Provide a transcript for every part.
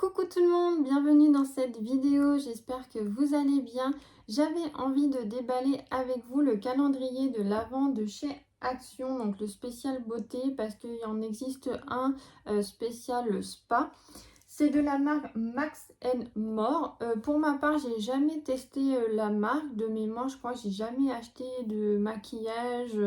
Coucou tout le monde, bienvenue dans cette vidéo, j'espère que vous allez bien. J'avais envie de déballer avec vous le calendrier de l'Avent de chez Action, donc le spécial beauté, parce qu'il y en existe un spécial spa. C'est de la marque Max More. Pour ma part, j'ai jamais testé la marque. De mémoire, je crois que j'ai jamais acheté de maquillage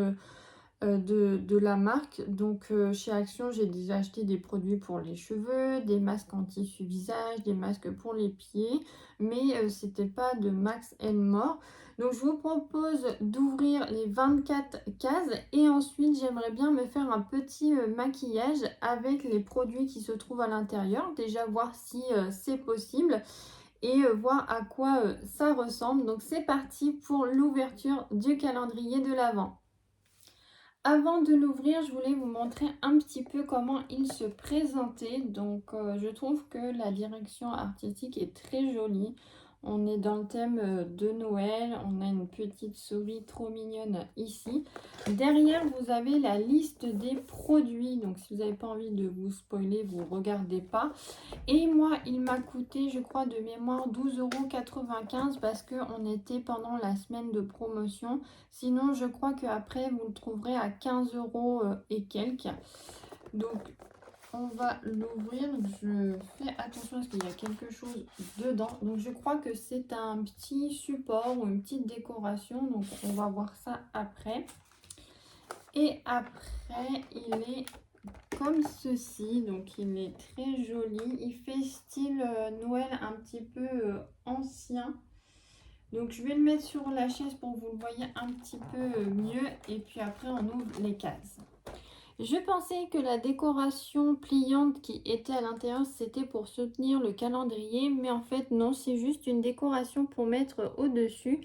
de la marque. Donc chez Action, j'ai déjà acheté des produits pour les cheveux, des masques anti visage, des masques pour les pieds, mais c'était pas de Max More. Donc je vous propose d'ouvrir les 24 cases et ensuite j'aimerais bien me faire un petit maquillage avec les produits qui se trouvent à l'intérieur. Déjà voir si c'est possible et voir à quoi ça ressemble. Donc c'est parti pour l'ouverture du calendrier de l'Avent. Avant de l'ouvrir, je voulais vous montrer un petit peu comment il se présentait. Donc, je trouve que la direction artistique est très jolie. On est dans le thème de Noël. On a une petite souris trop mignonne ici. Derrière, vous avez la liste des produits. Donc, si vous n'avez pas envie de vous spoiler, vous ne regardez pas. Et moi, il m'a coûté, je crois, de mémoire 12,95 € parce qu'on était pendant la semaine de promotion. Sinon, je crois qu'après, vous le trouverez à 15 € et quelques. Donc, on va l'ouvrir. Je fais attention parce qu'il y a quelque chose dedans. Donc, je crois que c'est un petit support ou une petite décoration. Donc, on va voir ça après. Et après, il est comme ceci, donc il est très joli, il fait style Noël un petit peu ancien. Donc je vais le mettre sur la chaise pour que vous le voyez un petit peu mieux et puis après on ouvre les cases. Je pensais que la décoration pliante qui était à l'intérieur c'était pour soutenir le calendrier, mais en fait non, c'est juste une décoration pour mettre au-dessus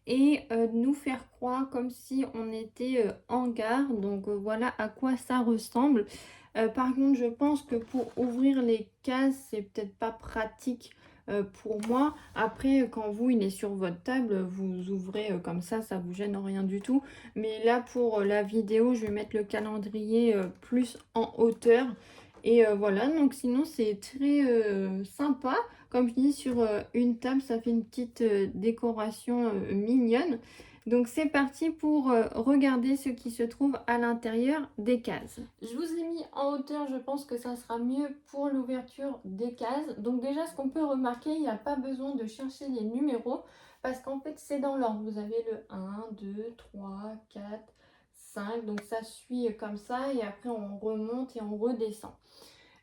et nous faire croire comme si on était en gare. Donc voilà à quoi ça ressemble. Par contre, je pense que pour ouvrir les cases, c'est peut-être pas pratique pour moi. Après, quand vous, il est sur votre table, vous ouvrez comme ça vous gêne rien du tout. Mais là, pour la vidéo, je vais mettre le calendrier plus en hauteur. Et voilà, donc sinon, c'est très sympa. Comme je dis, sur une table, ça fait une petite décoration mignonne. Donc c'est parti pour regarder ce qui se trouve à l'intérieur des cases. Je vous ai mis en hauteur, je pense que ça sera mieux pour l'ouverture des cases. Donc déjà ce qu'on peut remarquer, il n'y a pas besoin de chercher les numéros parce qu'en fait c'est dans l'ordre. Vous avez le 1, 2, 3, 4, 5. Donc ça suit comme ça et après on remonte et on redescend.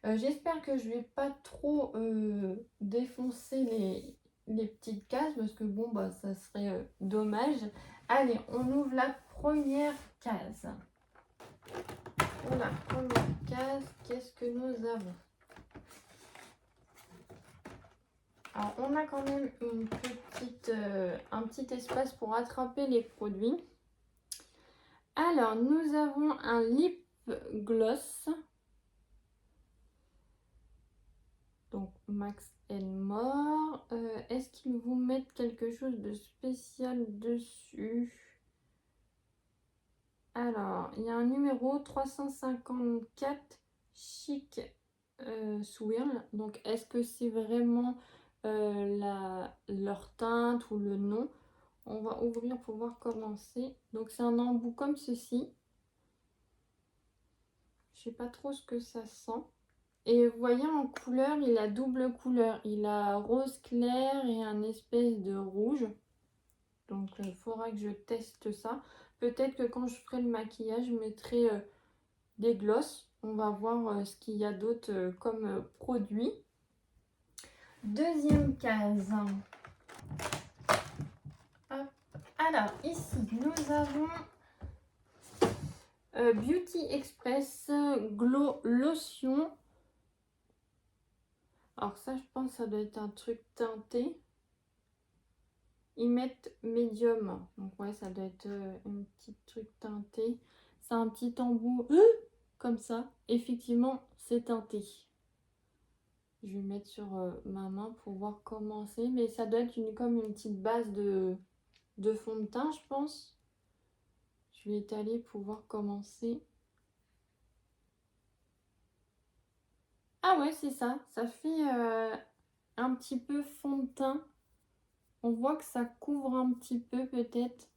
J'espère que je ne vais pas trop défoncer les petites cases parce que bon bah ça serait dommage. Allez, on ouvre la première case. Pour la première case, qu'est-ce que nous avons? Alors on a quand même un petit espace pour attraper les produits. Alors nous avons un lip gloss. Donc Max More. Est-ce qu'ils vous mettent quelque chose de spécial dessus? Alors, il y a un numéro 354 Chic Swirl. Donc, est-ce que c'est vraiment leur teinte ou le nom? On va ouvrir pour voir comment c'est. Donc, c'est un embout comme ceci. Je sais pas trop ce que ça sent. Et vous voyez en couleur, il a double couleur. Il a rose clair et un espèce de rouge. Donc il faudra que je teste ça. Peut-être que quand je ferai le maquillage, je mettrai des glosses. On va voir ce qu'il y a d'autre comme produit. Deuxième case. Hop. Alors ici, nous avons Beauty Express Glow Lotion. Alors ça, je pense que ça doit être un truc teinté. Ils mettent médium. Donc ouais, ça doit être un petit truc teinté. C'est un petit embout comme ça. Effectivement, c'est teinté. Je vais mettre sur ma main pour voir comment c'est. Mais ça doit être comme une petite base de fond de teint, je pense. Je vais étaler pour voir comment c'est. Ah ouais, c'est ça. Ça fait un petit peu fond de teint. On voit que ça couvre un petit peu peut-être.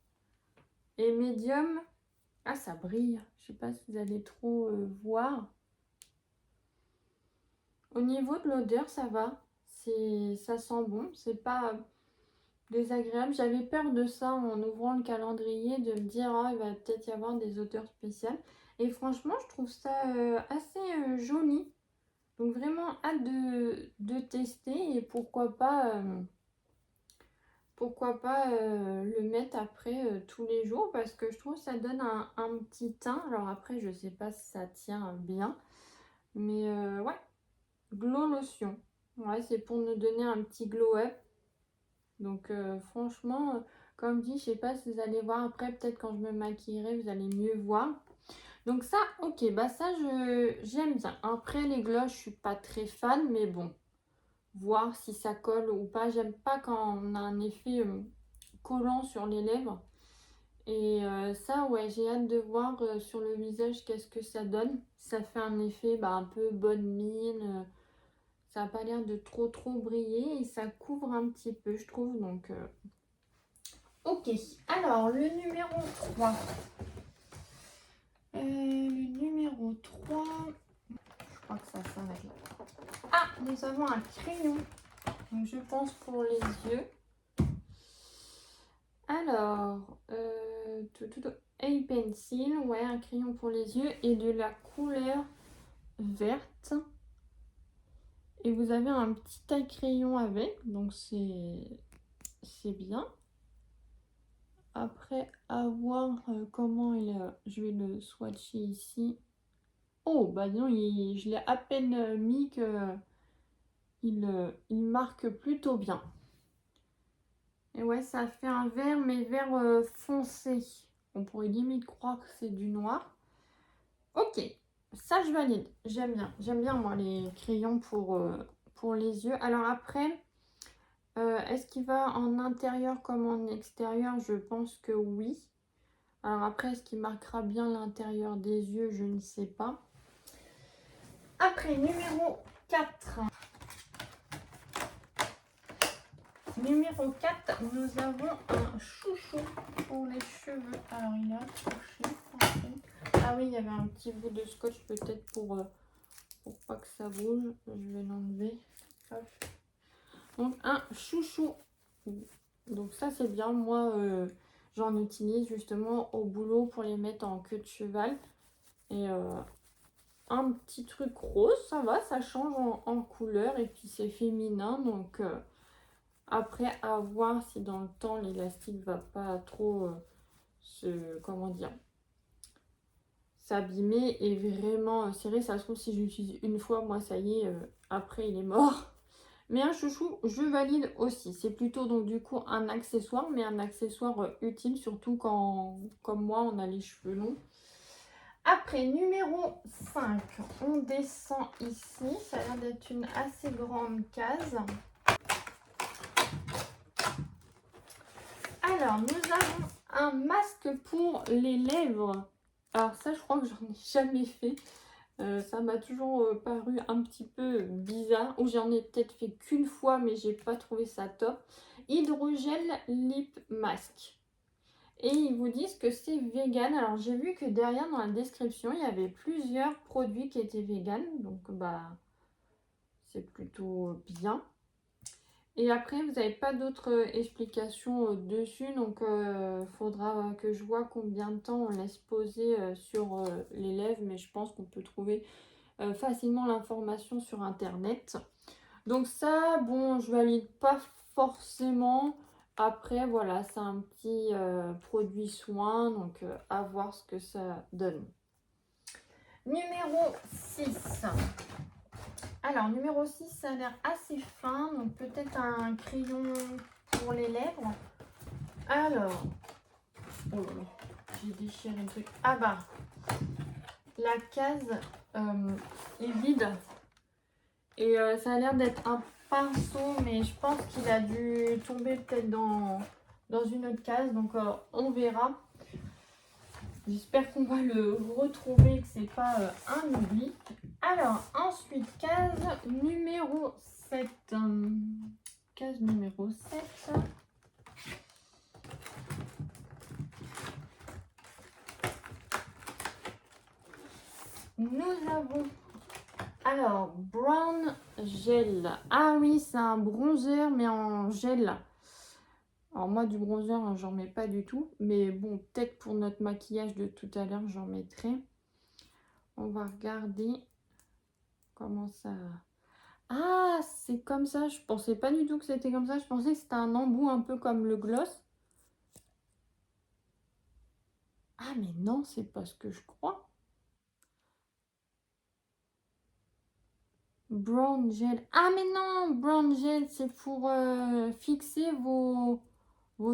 Et médium. Ah, ça brille. Je sais pas si vous allez trop voir. Au niveau de l'odeur, ça va. Ça sent bon. C'est pas désagréable. J'avais peur de ça en ouvrant le calendrier, de me dire, ah, il va peut-être y avoir des odeurs spéciales. Et franchement, je trouve ça assez joli. Donc vraiment hâte de tester et pourquoi pas le mettre après tous les jours parce que je trouve que ça donne un petit teint. Alors après, je sais pas si ça tient bien, mais ouais, glow lotion. Ouais, c'est pour nous donner un petit glow up. Donc franchement, comme dit, je sais pas si vous allez voir après, peut-être quand je me maquillerai, vous allez mieux voir. Donc ça, ok, bah ça, j'aime bien. Après, les gloss, je suis pas très fan, mais bon, voir si ça colle ou pas. J'aime pas quand on a un effet collant sur les lèvres. Et ça, ouais, j'ai hâte de voir sur le visage qu'est-ce que ça donne. Ça fait un effet un peu bonne mine. Ça n'a pas l'air de trop briller et ça couvre un petit peu, je trouve. Donc, ok. Alors, le numéro 3. Le numéro 3. Je crois que ça s'arrête là. Ah, nous avons un crayon. Donc, je pense pour les yeux. Alors, A-Pencil, ouais, un crayon pour les yeux et de la couleur verte. Et vous avez un petit taille-crayon avec, donc c'est bien. Après, à voir comment je vais le swatcher ici. Oh, bah non, je l'ai à peine mis que il marque plutôt bien. Et ouais, ça fait un vert, mais vert foncé. On pourrait limite croire que c'est du noir. Ok, ça je valide. J'aime bien. J'aime bien, moi, les crayons pour les yeux. Alors après, est-ce qu'il va en intérieur comme en extérieur? Je pense que oui. Alors après, est-ce qu'il marquera bien l'intérieur des yeux? Je ne sais pas. Après, numéro 4. Numéro 4, nous avons un chouchou pour les cheveux. Alors, il est accroché. Ah oui, il y avait un petit bout de scotch peut-être pour pas que ça bouge. Je vais l'enlever. Donc, un chouchou. Donc ça, c'est bien. Moi, j'en utilise justement au boulot pour les mettre en queue de cheval. Et un petit truc rose, ça va, ça change en couleur. Et puis, c'est féminin. Donc... après, à voir si dans le temps, l'élastique va pas trop s'abîmer et vraiment serrer. Ça se trouve, si j'utilise une fois, moi, ça y est, après, il est mort. Mais un chouchou, je valide aussi. C'est plutôt, donc, du coup, un accessoire, mais un accessoire utile, surtout quand, comme moi, on a les cheveux longs. Après, numéro 5, on descend ici. Ça a l'air d'être une assez grande case. Alors, nous avons un masque pour les lèvres. Alors ça, je crois que j'en ai jamais fait. Ça m'a toujours paru un petit peu bizarre. Ou j'en ai peut-être fait qu'une fois, mais j'ai pas trouvé ça top. Hydrogel Lip Mask. Et ils vous disent que c'est vegan. Alors j'ai vu que derrière dans la description, il y avait plusieurs produits qui étaient vegan. Donc c'est plutôt bien. Et après, vous n'avez pas d'autres explications dessus. Donc, il faudra que je vois combien de temps on laisse poser sur les lèvres. Mais je pense qu'on peut trouver facilement l'information sur Internet. Donc ça, bon, je valide pas forcément. Après, voilà, c'est un petit produit soin. Donc, à voir ce que ça donne. Numéro 6. Alors, numéro 6, ça a l'air assez fin, donc peut-être un crayon pour les lèvres. Alors, oh là là, j'ai déchiré le truc. Ah bah, la case est vide. Et ça a l'air d'être un pinceau, mais je pense qu'il a dû tomber peut-être dans une autre case, donc on verra. J'espère qu'on va le retrouver, que c'est pas un oubli. Alors, ensuite, case numéro 7. Case numéro 7. Nous avons, alors, Brown Gel. Ah oui, c'est un bronzer, mais en gel. Alors moi, du bronzer, hein, j'en mets pas du tout. Mais bon, peut-être pour notre maquillage de tout à l'heure, j'en mettrai. On va regarder comment ça... Ah, c'est comme ça. Je pensais pas du tout que c'était comme ça. Je pensais que c'était un embout un peu comme le gloss. Ah, mais non, c'est pas ce que je crois. Brown Gel. Ah, mais non, Brown Gel, c'est pour fixer vos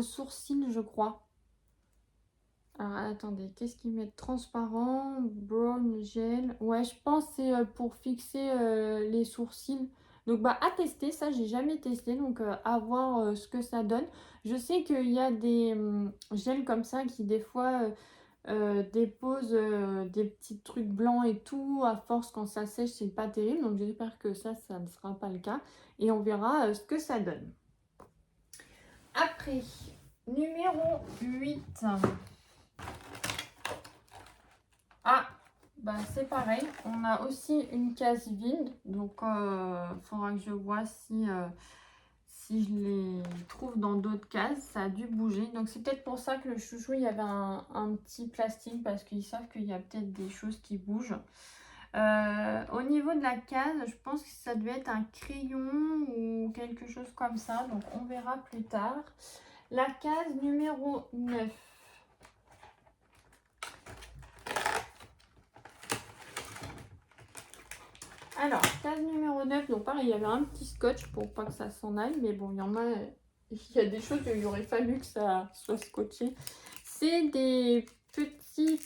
sourcils, je crois. Alors, attendez, qu'est-ce qu'ils mettent? Transparent, Brown Gel. Ouais, je pense que c'est pour fixer les sourcils. Donc, bah, à tester, ça, j'ai jamais testé. Donc, à voir ce que ça donne. Je sais qu'il y a des gels comme ça qui, des fois, déposent des petits trucs blancs et tout. À force, quand ça sèche, c'est pas terrible. Donc, j'espère que ça ne sera pas le cas. Et on verra ce que ça donne. Après, numéro 8. Ah, bah c'est pareil. On a aussi une case vide. Donc, il faudra que je vois si je les trouve dans d'autres cases. Ça a dû bouger. Donc, c'est peut-être pour ça que le chouchou, il y avait un petit plastique. Parce qu'ils savent qu'il y a peut-être des choses qui bougent. Au niveau de la case, je pense que ça devait être un crayon ou quelque chose comme ça. Donc, on verra plus tard. La case numéro 9. Alors, case numéro 9, donc pareil, il y avait un petit scotch pour pas que ça s'en aille, mais bon, il y a des choses où il aurait fallu que ça soit scotché. C'est des petits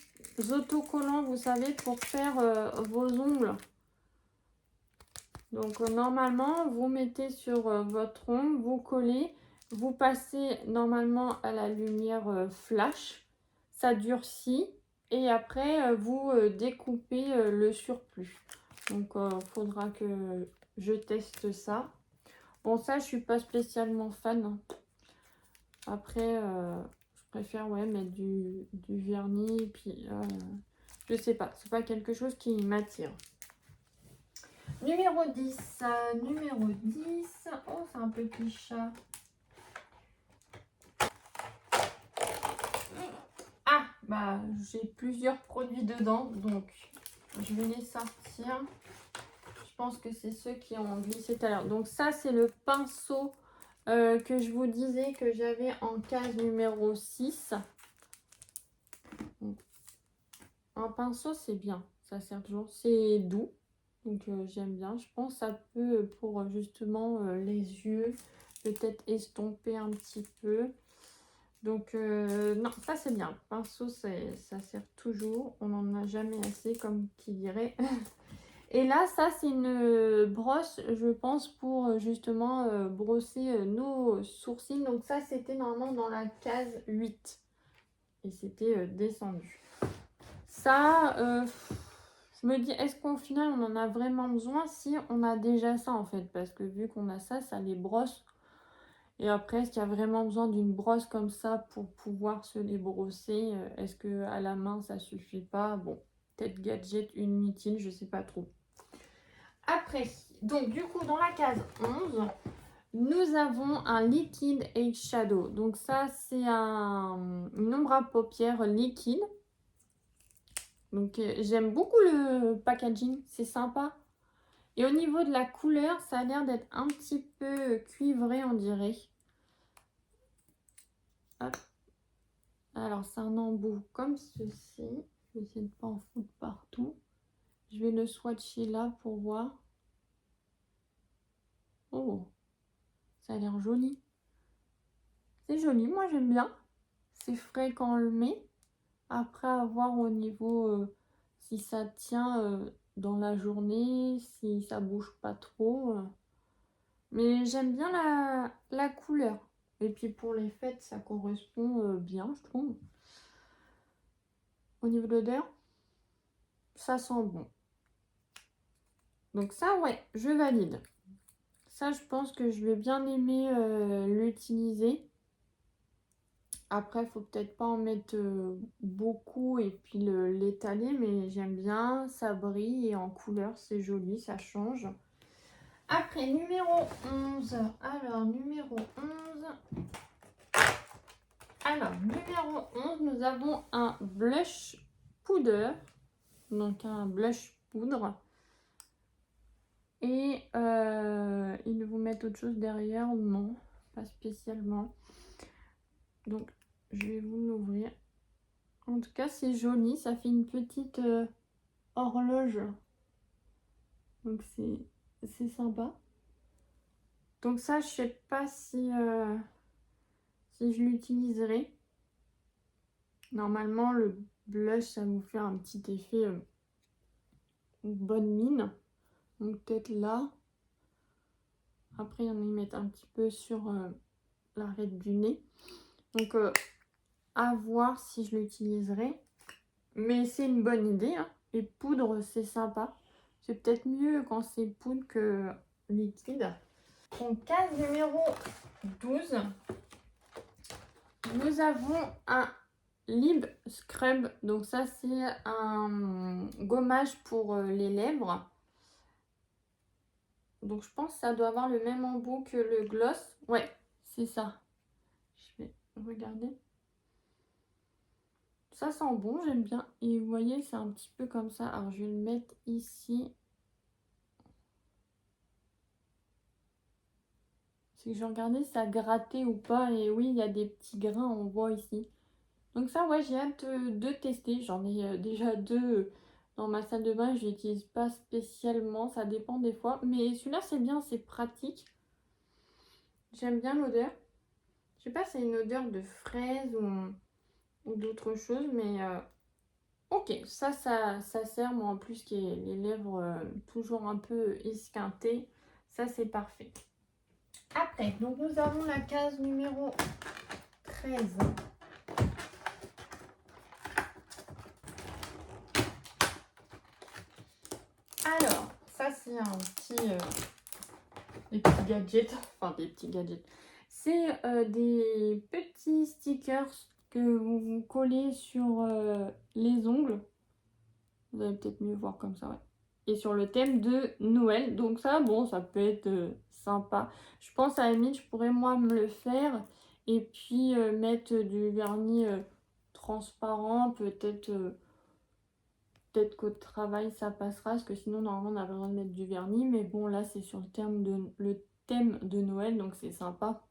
autocollants, vous savez, pour faire vos ongles. Donc, normalement, vous mettez sur votre ongle, vous collez, vous passez normalement à la lumière flash, ça durcit, et après, vous découpez le surplus. Donc, il faudra que je teste ça. Bon, ça, je suis pas spécialement fan, hein. Après, je préfère mettre du vernis. Puis, je sais pas. C'est pas quelque chose qui m'attire. Numéro 10. Numéro 10. Oh, c'est un petit chat. Ah, bah, j'ai plusieurs produits dedans. Donc, je vais les sortir. Je pense que c'est ceux qui ont glissé tout à l'heure. Donc ça, c'est le pinceau que je vous disais que j'avais en case numéro 6. Un pinceau, c'est bien. Ça sert toujours. C'est doux. Donc j'aime bien. Je pense que ça peut, pour justement les yeux, peut-être estomper un petit peu. Donc non, ça c'est bien. Pinceau, ça sert toujours. On n'en a jamais assez, comme qui dirait. Et là, ça, c'est une brosse, je pense, pour justement brosser nos sourcils. Donc ça, c'était normalement dans la case 8. Et c'était descendu. Ça, je me dis, est-ce qu'au final, on en a vraiment besoin si on a déjà ça, en fait? Parce que vu qu'on a ça, ça les brosse. Et après, est-ce qu'il y a vraiment besoin d'une brosse comme ça pour pouvoir se les brosser? Est-ce qu'à la main, ça suffit pas? Bon, peut-être gadget inutile, je sais pas trop. Après, donc du coup, dans la case 11, nous avons un liquide eye shadow. Donc ça, c'est une ombre à paupières liquide. Donc j'aime beaucoup le packaging, c'est sympa. Et au niveau de la couleur, ça a l'air d'être un petit peu cuivré, on dirait. Hop. Alors, c'est un embout comme ceci. Je vais essayer de ne pas en foutre partout. Je vais le swatcher là pour voir. Oh, ça a l'air joli. C'est joli, moi j'aime bien. C'est frais quand on le met. Après, à voir au niveau si ça tient dans la journée, si ça bouge pas trop. Mais j'aime bien la couleur. Et puis pour les fêtes, ça correspond bien, je trouve. Au niveau de l'odeur, ça sent bon. Donc ça, ouais, je valide. Ça, je pense que je vais bien aimer l'utiliser. Après, il faut peut-être pas en mettre beaucoup et puis l'étaler, mais j'aime bien, ça brille et en couleur, c'est joli, ça change. Après, numéro 11. Alors, numéro 11. Alors, numéro 11, nous avons un blush powder. Donc, un blush poudre. Et ils vous mettent autre chose derrière? Non, pas spécialement. Donc, je vais vous l'ouvrir. En tout cas, c'est joli. Ça fait une petite horloge. Donc, c'est sympa. Donc ça, je sais pas si je l'utiliserai. Normalement, le blush, ça vous fait un petit effet bonne mine. Donc peut-être là. Après, il y en a qui mettent un petit peu sur l'arête du nez. Donc à voir si je l'utiliserai. Mais c'est une bonne idée, hein. Et poudre, c'est sympa. C'est peut-être mieux quand c'est poudre que liquide. Donc case numéro 12. Nous avons un Lip Scrub. Donc ça, c'est un gommage pour les lèvres. Donc je pense que ça doit avoir le même embout que le gloss. Ouais, c'est ça. Je vais regarder. Ça sent bon, j'aime bien. Et vous voyez, c'est un petit peu comme ça. Alors je vais le mettre ici. C'est que je regardais si ça grattait ou pas. Et oui, il y a des petits grains, on voit ici. Donc ça, ouais, j'ai hâte de tester. J'en ai déjà deux dans ma salle de bain. Je l'utilise pas spécialement, ça dépend des fois. Mais celui-là, c'est bien, c'est pratique. J'aime bien l'odeur. Je sais pas si c'est une odeur de fraise ou d'autre chose, mais ok, ça sert. Moi, en plus, qui ai les lèvres toujours un peu esquintées, ça, c'est parfait. Après, donc nous avons la case numéro 13. Alors, ça, c'est un petit... des petits gadgets, enfin des petits gadgets. C'est des petits stickers que vous collez sur les ongles. Vous allez peut-être mieux voir comme ça, ouais. Et sur le thème de Noël. Donc ça, bon, ça peut être sympa. Je pense à la limite, je pourrais moi me le faire. Et puis mettre du vernis transparent. Peut-être qu'au travail, ça passera. Parce que sinon, normalement, on a besoin de mettre du vernis. Mais bon, là, c'est sur le thème de Noël. Donc c'est sympa.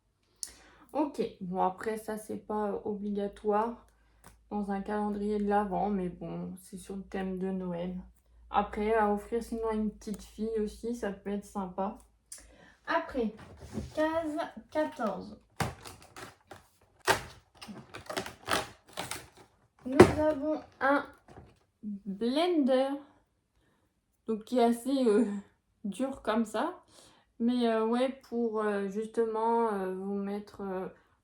Ok. Bon, après, ça, c'est pas obligatoire dans un calendrier de l'Avent. Mais bon, c'est sur le thème de Noël. Après, à offrir sinon à une petite fille aussi, ça peut être sympa. Après, case 14. Nous avons un blender. Donc, qui est assez dur comme ça. Mais ouais, pour justement vous mettre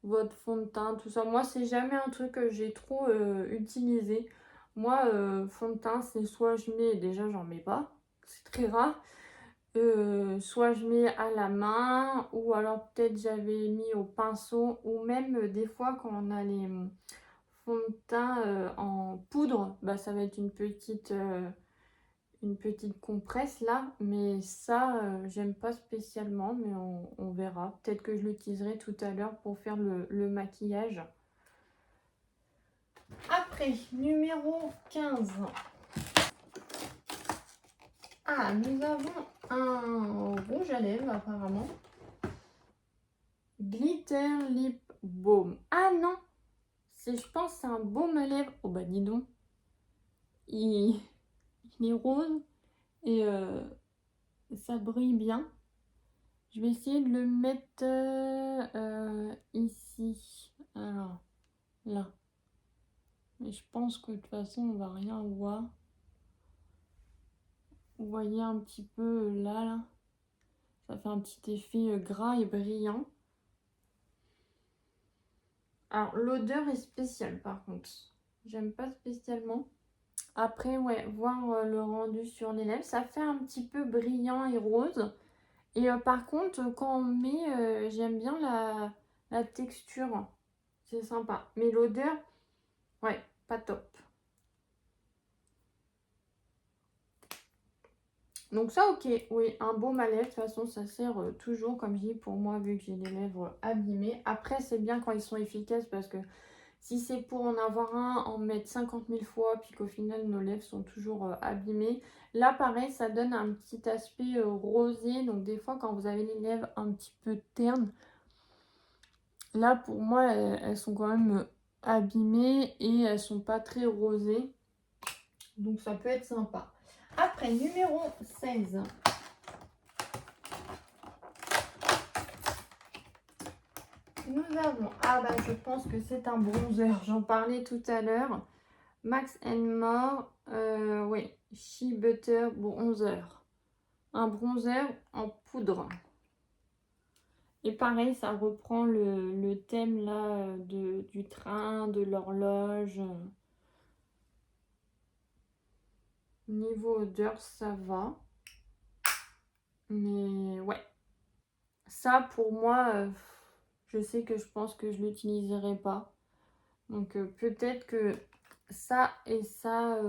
votre fond de teint, tout ça. Moi, c'est jamais un truc que j'ai trop utilisé. Moi, fond de teint, c'est soit je mets, déjà j'en mets pas, c'est très rare. Soit je mets à la main, ou alors peut-être j'avais mis au pinceau, ou même des fois quand on a les fonds de teint en poudre, bah, ça va être une petite compresse là, mais ça j'aime pas spécialement, mais on verra. Peut-être que je l'utiliserai tout à l'heure pour faire le maquillage. Après, numéro 15. Ah, nous avons un rouge à lèvres apparemment. Glitter Lip Balm. Ah non, je pense que c'est un baume à lèvres. Oh bah dis donc, il est rose et ça brille bien. Je vais essayer de le mettre ici. Alors, là. Mais je pense que de toute façon, on va rien voir. Vous voyez un petit peu là. Ça fait un petit effet gras et brillant. Alors, l'odeur est spéciale par contre. J'aime pas spécialement. Après, ouais, voir le rendu sur les lèvres, ça fait un petit peu brillant et rose. Et par contre, quand on met, j'aime bien la texture. C'est sympa. Mais l'odeur, ouais, pas top. Donc ça, ok, oui, un baume à lèvres, de toute façon, ça sert toujours, comme je dis, pour moi, vu que j'ai les lèvres abîmées. Après, c'est bien quand ils sont efficaces, parce que si c'est pour en avoir un, en mettre 50 000 fois, puis qu'au final, nos lèvres sont toujours abîmées. Là, pareil, ça donne un petit aspect rosé. Donc des fois, quand vous avez les lèvres un petit peu ternes, là, pour moi, elles sont quand même abîmées et elles sont pas très rosées. Donc ça peut être sympa. Après, numéro 16. Nous avons, ah bah je pense que c'est un bronzer, j'en parlais tout à l'heure. Max More, oui, Shea Butter Bronzer. Un bronzer en poudre. Et pareil, ça reprend le thème là du train, de l'horloge. Niveau odeur, ça va. Mais ouais. Ça, pour moi, je sais que je pense que je ne l'utiliserai pas. Donc peut-être que ça et ça,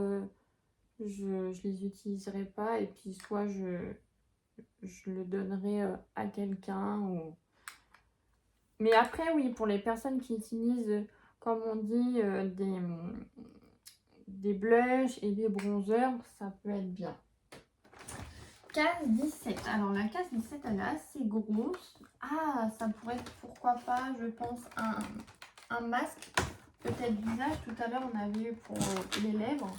je les utiliserai pas. Et puis soit je le donnerai à quelqu'un. Mais après, oui, pour les personnes qui utilisent, comme on dit, des blushs et des bronzers, ça peut être bien. Case 17. Alors la case 17, elle est assez grosse. Ah, ça pourrait être, pourquoi pas, je pense, un masque. Peut-être visage. Tout à l'heure, on avait eu pour les lèvres.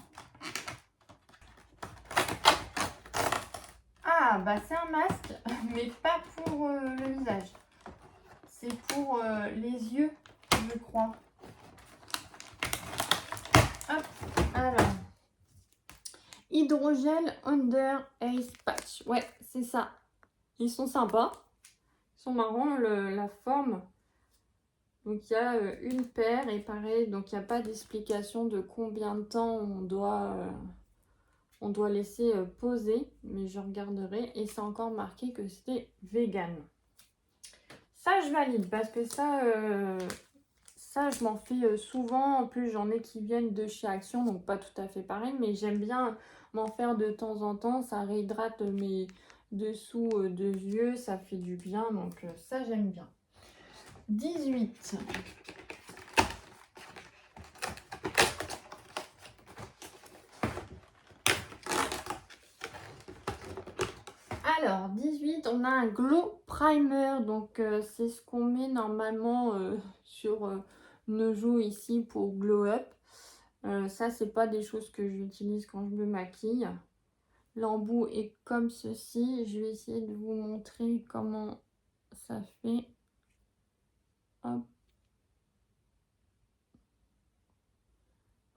Ah, bah c'est un masque, mais pas pour le visage. C'est pour les yeux, je crois. Hop, alors. Hydrogel Under Ace Patch. Ouais, c'est ça. Ils sont sympas. Ils sont marrants, la forme. Donc, il y a une paire et pareil, donc il n'y a pas d'explication de combien de temps on doit laisser poser. Mais je regarderai et c'est encore marqué que c'était vegan. Ça, je valide parce que ça, je m'en fais souvent. En plus, j'en ai qui viennent de chez Action, donc pas tout à fait pareil. Mais j'aime bien m'en faire de temps en temps. Ça réhydrate mes dessous de yeux. Ça fait du bien. Donc ça, j'aime bien. 18. Alors, 18, on a un Glow Primer. Donc, c'est ce qu'on met normalement sur nos joues ici pour Glow Up. Ça, c'est pas des choses que j'utilise quand je me maquille. L'embout est comme ceci. Je vais essayer de vous montrer comment ça fait. Hop.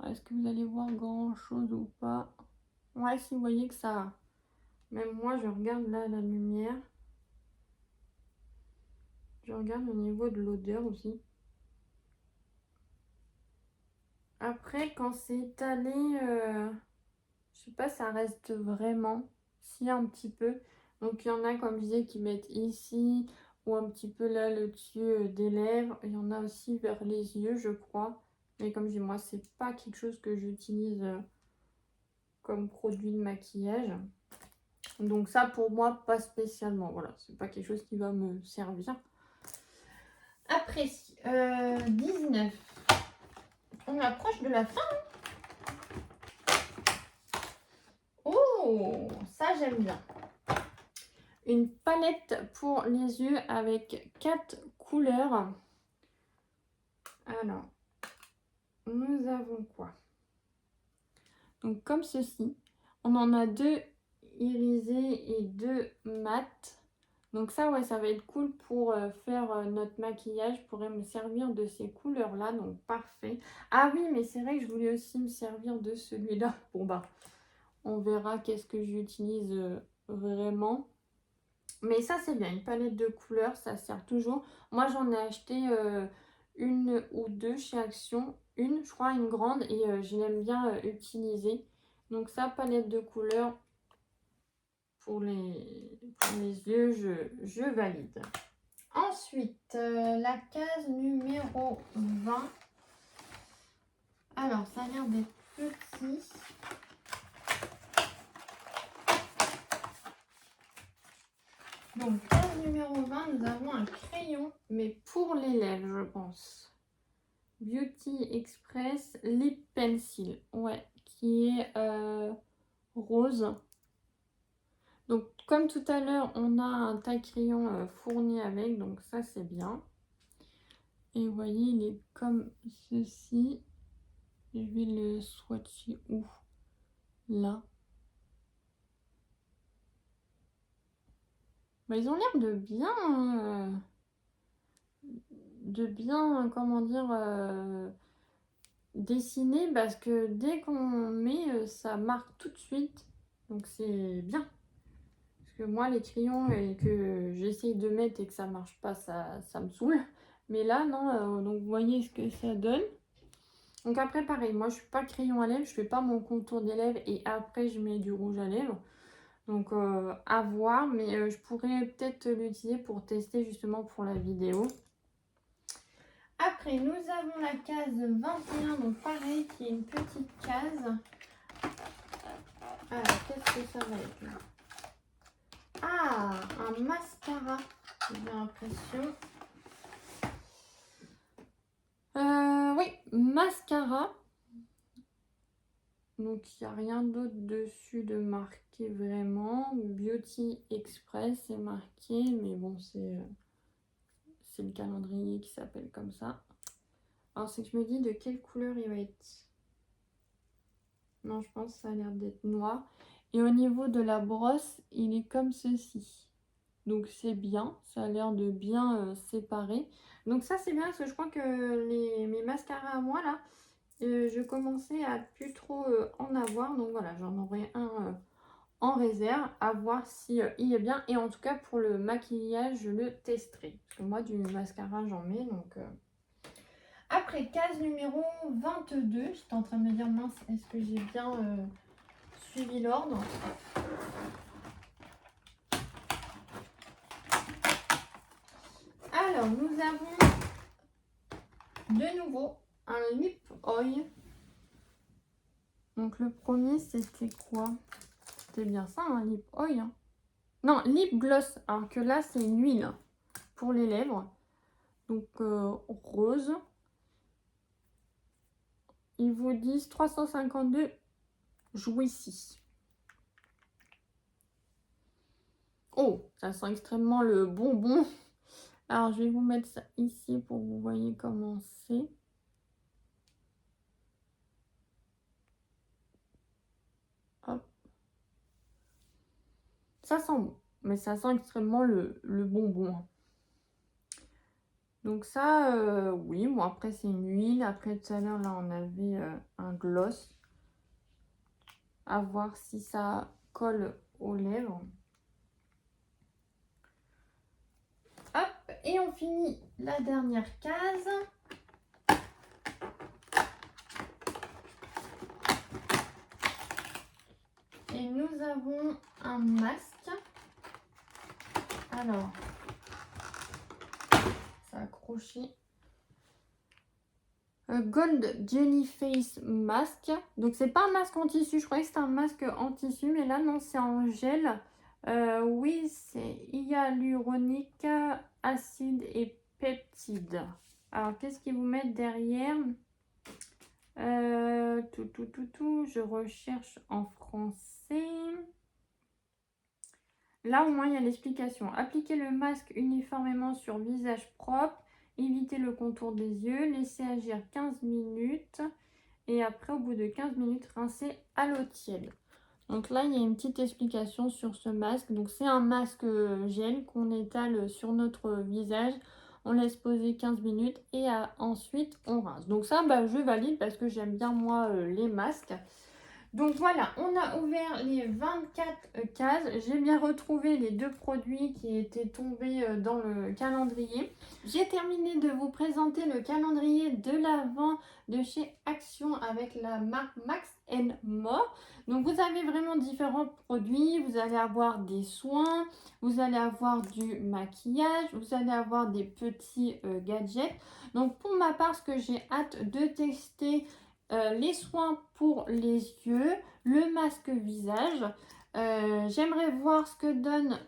Est-ce que vous allez voir grand chose ou pas? Ouais, si vous voyez que ça... Même moi, je regarde là la lumière. Je regarde au niveau de l'odeur aussi. Après, quand c'est étalé, je sais pas, ça reste vraiment. Si, un petit peu. Donc, il y en a, comme je disais, qui mettent ici ou un petit peu là, le dessus des lèvres. Il y en a aussi vers les yeux, je crois. Mais comme je dis, moi, c'est pas quelque chose que j'utilise comme produit de maquillage. Donc ça, pour moi, pas spécialement. Voilà, c'est pas quelque chose qui va me servir. Après, 19. On approche de la fin. Oh, ça, j'aime bien. Une palette pour les yeux avec 4 couleurs. Alors, nous avons quoi? Donc, comme ceci. On en a 2 irisés et 2 mat. Donc ça, ouais, ça va être cool pour faire notre maquillage. Je pourrais me servir de ces couleurs-là, donc parfait. Ah oui, mais c'est vrai que je voulais aussi me servir de celui-là. Bon bah, on verra qu'est-ce que j'utilise vraiment. Mais ça, c'est bien, une palette de couleurs, ça sert toujours. Moi, j'en ai acheté une ou deux chez Action. Une, je crois, une grande, et je l'aime bien utiliser. Donc ça, palette de couleurs pour les yeux, je valide. Ensuite, la case numéro 20. Alors, ça a l'air d'être petit. Donc, case numéro 20, nous avons un crayon, mais pour les lèvres, je pense. Beauty Express Lip Pencil, ouais, qui est rose. Donc, comme tout à l'heure, on a un taille-crayon fourni avec, donc ça, c'est bien. Et vous voyez, il est comme ceci. Je vais le swatcher où? Là. Bah, ils ont l'air de bien, comment dire, dessiner, parce que dès qu'on met, ça marque tout de suite. Donc c'est bien. Parce que moi, les crayons que j'essaye de mettre et que ça marche pas, ça me saoule. Mais là, non. Donc vous voyez ce que ça donne. Donc après, pareil, moi je suis pas crayon à lèvres, je fais pas mon contour des lèvres et après je mets du rouge à lèvres. Donc à voir, mais je pourrais peut-être l'utiliser pour tester justement pour la vidéo. Après, nous avons la case 21, donc pareil, qui est une petite case. Alors, qu'est-ce que ça va être là? Ah, un mascara, j'ai l'impression. Oui, mascara. Donc, il n'y a rien d'autre dessus de marqué vraiment. Beauty Express est marqué, mais bon, c'est le calendrier qui s'appelle comme ça. Alors, c'est que je me dis de quelle couleur il va être. Non, je pense que ça a l'air d'être noir. Et au niveau de la brosse, il est comme ceci. Donc, c'est bien. Ça a l'air de bien séparer. Donc, ça, c'est bien parce que je crois que mes mascaras à moi, là, je commençais à plus trop en avoir. Donc, voilà, j'en aurai un en réserve à voir si il est bien. Et en tout cas, pour le maquillage, je le testerai. Parce que moi, du mascara, j'en mets. Donc, après, case numéro 22. J'étais en train de me dire, mince, est-ce que j'ai bien suivi l'ordre? Alors, nous avons de nouveau un lip oil. Donc, le premier, c'était quoi? C'était bien ça, un lip oil. Hein. Non, lip gloss. Alors que là, c'est une huile pour les lèvres. Donc, rose. Ils vous disent 352 Jouici. Oh, ça sent extrêmement le bonbon. Alors, je vais vous mettre ça ici pour que vous voyez comment c'est. Hop. Ça sent bon, mais ça sent extrêmement le bonbon. Donc ça, oui, bon après c'est une huile. Après tout à l'heure, là, on avait un gloss. À voir si ça colle aux lèvres. Hop, et on finit la dernière case. Et nous avons un masque. Alors, ça a accroché. Gold Jelly Face Mask. Donc, c'est pas un masque en tissu. Je croyais que c'était un masque en tissu, mais là, non, c'est en gel. Oui, c'est hyaluronique, acide et peptide. Alors, qu'est-ce qu'ils vous mettent derrière? Je recherche en français. Là, au moins, il y a l'explication. Appliquez le masque uniformément sur visage propre. Évitez le contour des yeux. Laissez agir 15 minutes. Et après, au bout de 15 minutes, rincez à l'eau tiède. Donc là, il y a une petite explication sur ce masque. Donc, c'est un masque gel qu'on étale sur notre visage. On laisse poser 15 minutes et ensuite, on rince. Donc ça, je valide parce que j'aime bien, moi, les masques. Donc voilà, on a ouvert les 24 cases. J'ai bien retrouvé les 2 produits qui étaient tombés dans le calendrier. J'ai terminé de vous présenter le calendrier de l'Avent de chez Action avec la marque Max More. Donc vous avez vraiment différents produits. Vous allez avoir des soins, vous allez avoir du maquillage, vous allez avoir des petits gadgets. Donc pour ma part, ce que j'ai hâte de tester, les soins pour les yeux, le masque visage. J'aimerais voir ce que donne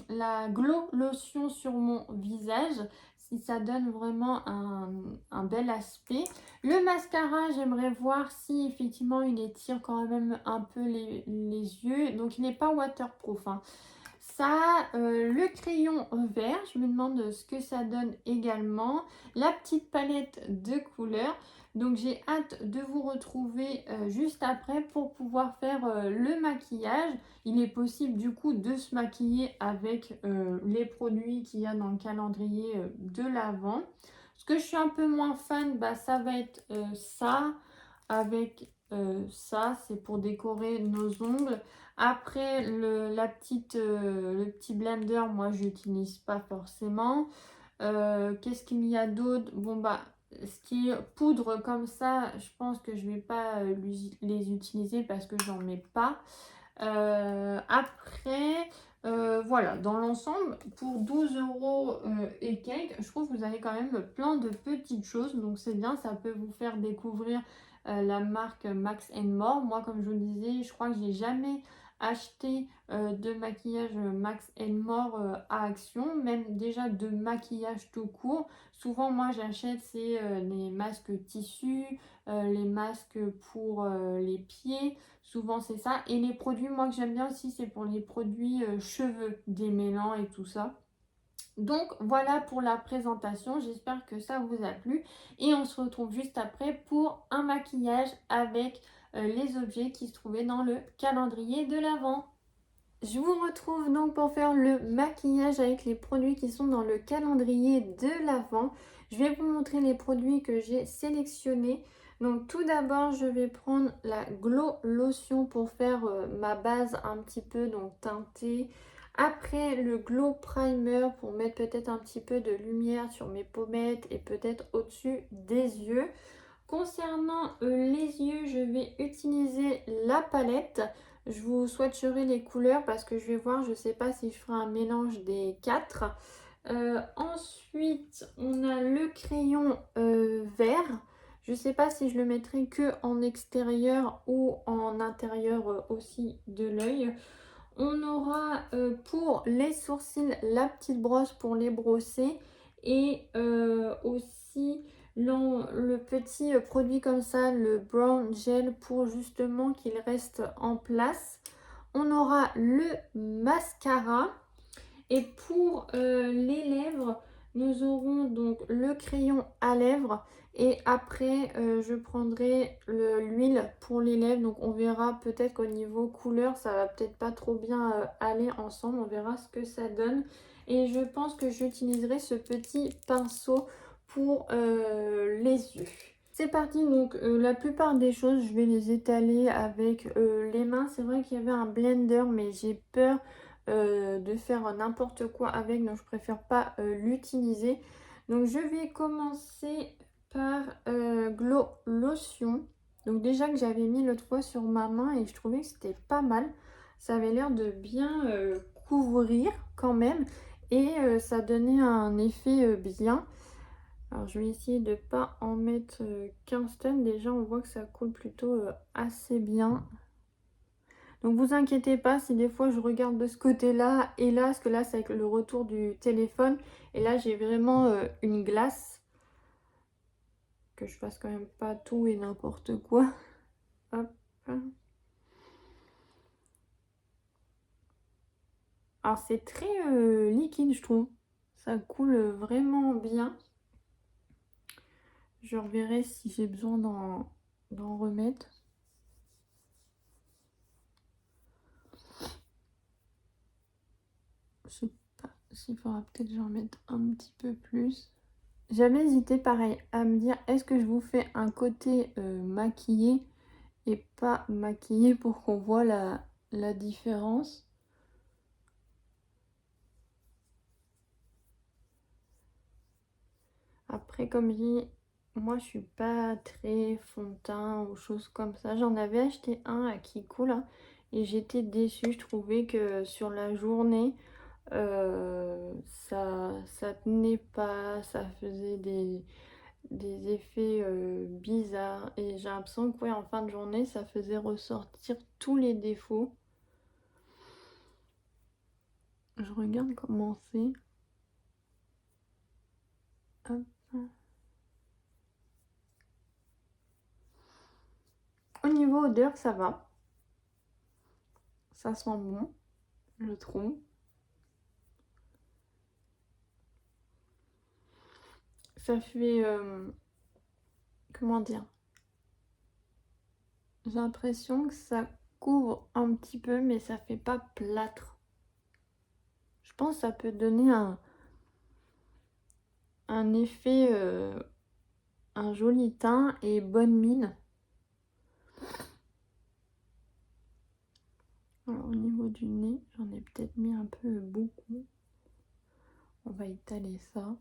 la Glow Lotion sur mon visage, si ça donne vraiment un bel aspect. Le mascara, j'aimerais voir si effectivement il étire quand même un peu les yeux. Donc il n'est pas waterproof, hein. Ça, le crayon vert, je me demande ce que ça donne également. La petite palette de couleurs. Donc j'ai hâte de vous retrouver juste après pour pouvoir faire le maquillage. Il est possible du coup de se maquiller avec les produits qu'il y a dans le calendrier de l'Avent. Ce que je suis un peu moins fan, bah, ça va être ça avec ça. C'est pour décorer nos ongles. Après, le petit blender, moi, je n'utilise pas forcément. Qu'est-ce qu'il y a d'autre? Bon, bah, ce qui est poudre comme ça, je pense que je vais pas les utiliser parce que j'en mets pas. Après, voilà, dans l'ensemble, pour 12 € et quelques, je trouve que vous avez quand même plein de petites choses. Donc, c'est bien, ça peut vous faire découvrir la marque Max More. Moi, comme je vous le disais, je crois que j'ai jamais acheté de maquillage Max More à Action, même déjà de maquillage tout court. Souvent, moi, j'achète les masques tissus, les masques pour les pieds. Souvent, c'est ça. Et les produits, moi, que j'aime bien aussi, c'est pour les produits cheveux, démêlants et tout ça. Donc voilà pour la présentation, j'espère que ça vous a plu et on se retrouve juste après pour un maquillage avec les objets qui se trouvaient dans le calendrier de l'Avent. Je vous retrouve donc pour faire le maquillage avec les produits qui sont dans le calendrier de l'Avent. Je vais vous montrer les produits que j'ai sélectionnés. Donc tout d'abord, je vais prendre la Glow Lotion pour faire ma base un petit peu donc teintée. Après, le Glow Primer pour mettre peut-être un petit peu de lumière sur mes pommettes et peut-être au-dessus des yeux. Concernant les yeux, je vais utiliser la palette. Je vous swatcherai les couleurs parce que je vais voir, je ne sais pas si je ferai un mélange des 4. Ensuite, on a le crayon vert. Je ne sais pas si je le mettrai que en extérieur ou en intérieur aussi de l'œil. On aura pour les sourcils la petite brosse pour les brosser et aussi le petit produit comme ça, le brown gel pour justement qu'il reste en place. On aura le mascara et pour les lèvres, nous aurons donc le crayon à lèvres et après je prendrai l'huile pour les lèvres. Donc on verra peut-être qu'au niveau couleur ça va peut-être pas trop bien aller ensemble, on verra ce que ça donne. Et je pense que j'utiliserai ce petit pinceau pour les yeux. C'est parti, donc la plupart des choses je vais les étaler avec les mains. C'est vrai qu'il y avait un blender mais j'ai peur de faire n'importe quoi avec, donc je préfère pas l'utiliser. Donc je vais commencer par Glow Lotion. Donc déjà que j'avais mis l'autre fois sur ma main et je trouvais que c'était pas mal. Ça avait l'air de bien couvrir quand même et ça donnait un effet bien. Alors je vais essayer de pas en mettre 15 tonnes. Déjà on voit que ça coule plutôt assez bien. Donc vous inquiétez pas si des fois je regarde de ce côté-là et là, parce que là c'est avec le retour du téléphone. Et là j'ai vraiment une glace. Que je fasse quand même pas tout et n'importe quoi. Hop. Alors c'est très liquide je trouve. Ça coule vraiment bien. Je reverrai si j'ai besoin d'en remettre. Je sais pas s'il faudra peut-être que j'en mette un petit peu plus. J'avais hésité pareil à me dire est-ce que je vous fais un côté maquillé et pas maquillée pour qu'on voit la différence. Après, comme je dis, moi je suis pas très fond de teint ou choses comme ça. J'en avais acheté un à Kiko là et j'étais déçue. Je trouvais que sur la journée, ça tenait pas, ça faisait des effets bizarres. Et j'ai l'impression que ouais, en fin de journée, ça faisait ressortir tous les défauts. Je regarde comment c'est. Hop. Au niveau odeur, ça va. Ça sent bon, je trouve. Ça fait... comment dire? J'ai l'impression que ça couvre un petit peu, mais ça fait pas plâtre. Je pense que ça peut donner un effet... un joli teint et bonne mine. Alors, au niveau du nez, j'en ai peut-être mis un peu beaucoup. On va étaler ça.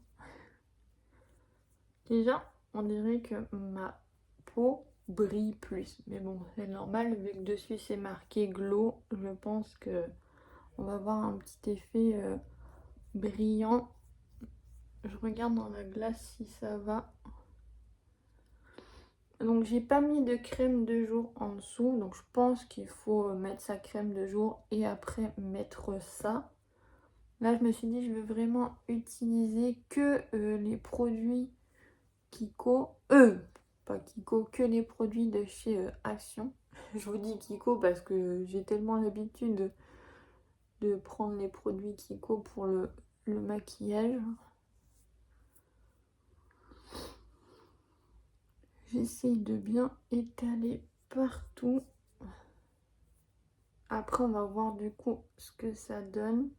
Déjà, on dirait que ma peau brille plus. Mais bon, c'est normal, vu que dessus c'est marqué glow. Je pense que on va avoir un petit effet brillant. Je regarde dans la glace si ça va. Donc j'ai pas mis de crème de jour en dessous. Donc je pense qu'il faut mettre sa crème de jour et après mettre ça. Là je me suis dit je veux vraiment utiliser que les produits Kiko. Pas Kiko, que les produits de chez Action. Je vous dis Kiko parce que j'ai tellement l'habitude de prendre les produits Kiko pour le maquillage. J'essaye de bien étaler partout. Après, on va voir du coup ce que ça donne.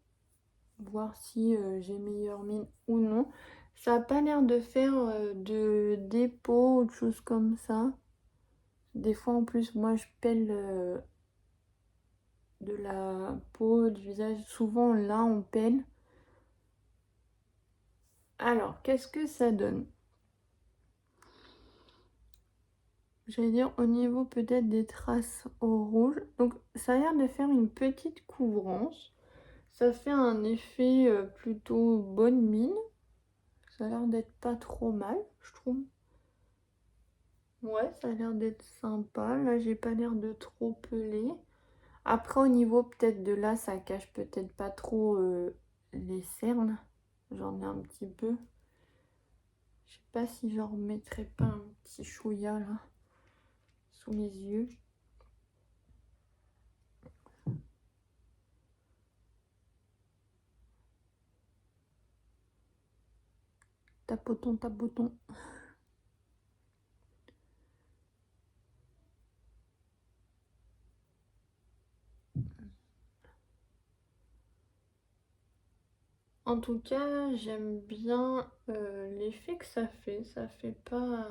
Voir si j'ai meilleure mine ou non. Ça n'a pas l'air de faire de dépôt ou de choses comme ça. Des fois, en plus, moi, je pèle de la peau, du visage. Souvent, là, on pèle. Alors, qu'est-ce que ça donne? J'allais dire au niveau peut-être des traces au rouge. Donc ça a l'air de faire une petite couvrance. Ça fait un effet plutôt bonne mine. Ça a l'air d'être pas trop mal, je trouve. Ouais, ça a l'air d'être sympa. Là, j'ai pas l'air de trop peler. Après, au niveau peut-être de là, ça cache peut-être pas trop les cernes. J'en ai un petit peu. Je sais pas si j'en remettrai pas un petit chouïa là, sous les yeux. Tapoton, tapoton. En tout cas, j'aime bien l'effet que ça fait. Ça fait pas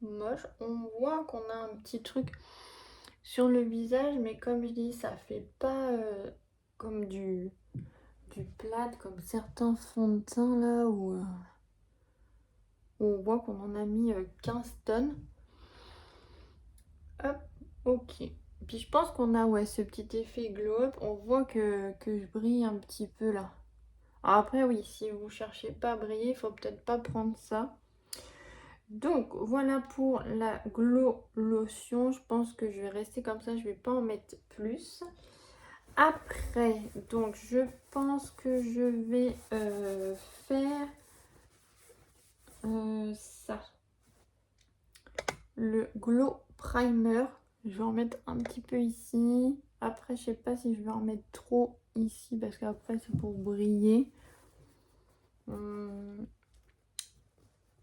moche. On voit qu'on a un petit truc sur le visage, mais comme je dis, ça fait pas comme du plâtre, comme certains fonds de teint là où on voit qu'on en a mis 15 tonnes. Hop, ok. Puis je pense qu'on a ouais, ce petit effet glow up. On voit que je brille un petit peu là. Alors après, oui, si vous cherchez pas à briller, il faut peut-être pas prendre ça. Donc voilà pour la Glow Lotion. Je pense que je vais rester comme ça, je vais pas en mettre plus. Après, donc je pense que je vais faire ça. Le Glow Primer. Je vais en mettre un petit peu ici. Après, je sais pas si je vais en mettre trop ici parce qu'après c'est pour briller. On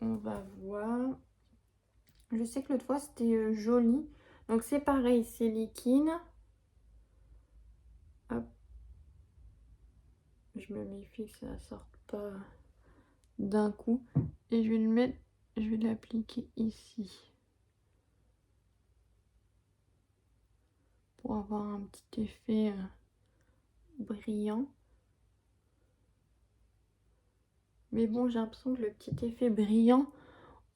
va voir. Je sais que l'autre fois c'était joli. Donc c'est pareil, c'est liquide. Hop. Je me méfie que ça ne sorte pas d'un coup. Et je vais le mettre, je vais l'appliquer ici. pour avoir un petit effet brillant. Mais bon, j'ai l'impression que le petit effet brillant,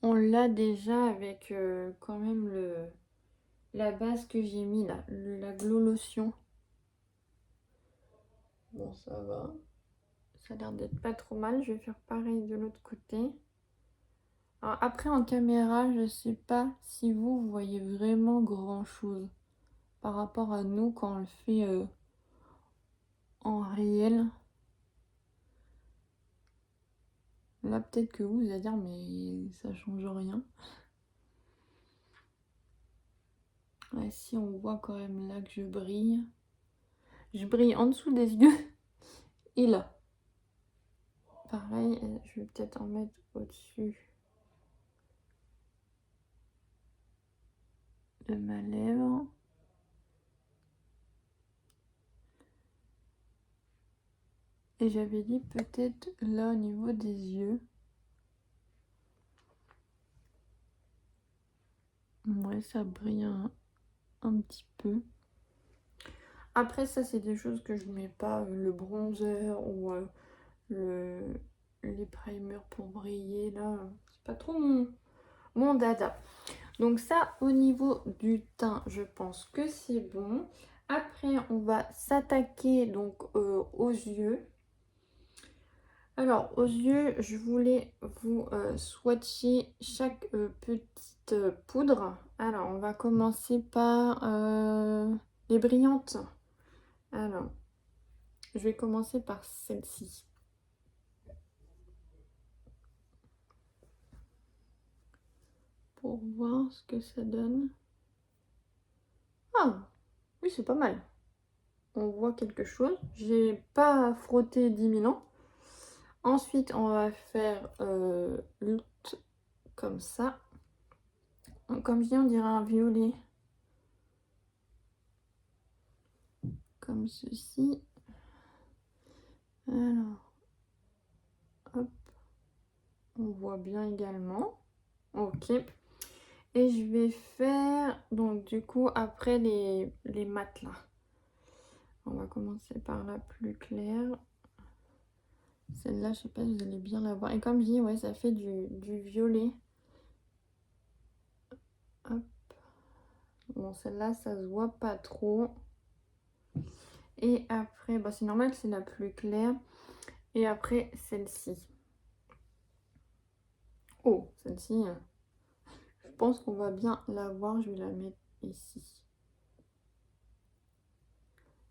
on l'a déjà avec quand même la base que j'ai mis là, la Glow Lotion. Bon, ça va. Ça a l'air d'être pas trop mal. Je vais faire pareil de l'autre côté. Alors après, en caméra, je sais pas si vous voyez vraiment grand chose par rapport à nous quand on le fait en réel. Là, peut-être que vous allez dire, mais ça change rien. Ouais, si on voit quand même là que je brille. Je brille en dessous des yeux et là. Pareil, je vais peut-être en mettre au-dessus de ma lèvre. Et j'avais dit peut-être là au niveau des yeux. Ouais, ça brille un petit peu. Après, ça, c'est des choses que je ne mets pas. Le bronzer ou les primers pour briller, là, c'est pas trop mon dada. Donc ça, au niveau du teint, je pense que c'est bon. Après, on va s'attaquer donc aux yeux. Alors, aux yeux, je voulais vous swatcher chaque petite poudre. Alors, on va commencer par les brillantes. Alors, je vais commencer par celle-ci. Pour voir ce que ça donne. Ah, oui, c'est pas mal. On voit quelque chose. J'ai pas frotté 10 000 ans. Ensuite, on va faire l'autre comme ça. Comme je dis, on dirait un violet. Comme ceci. Alors, hop. On voit bien également. Ok. Et je vais faire, donc du coup, après les mats là. On va commencer par la plus claire. Celle-là, je sais pas si vous allez bien la voir. Et comme je dis, ouais, ça fait du violet. Hop. Bon, celle-là, ça se voit pas trop. Et après, bah, c'est normal, c'est la plus claire. Et après, celle-ci. Oh, celle-ci, je pense qu'on va bien la voir. Je vais la mettre ici.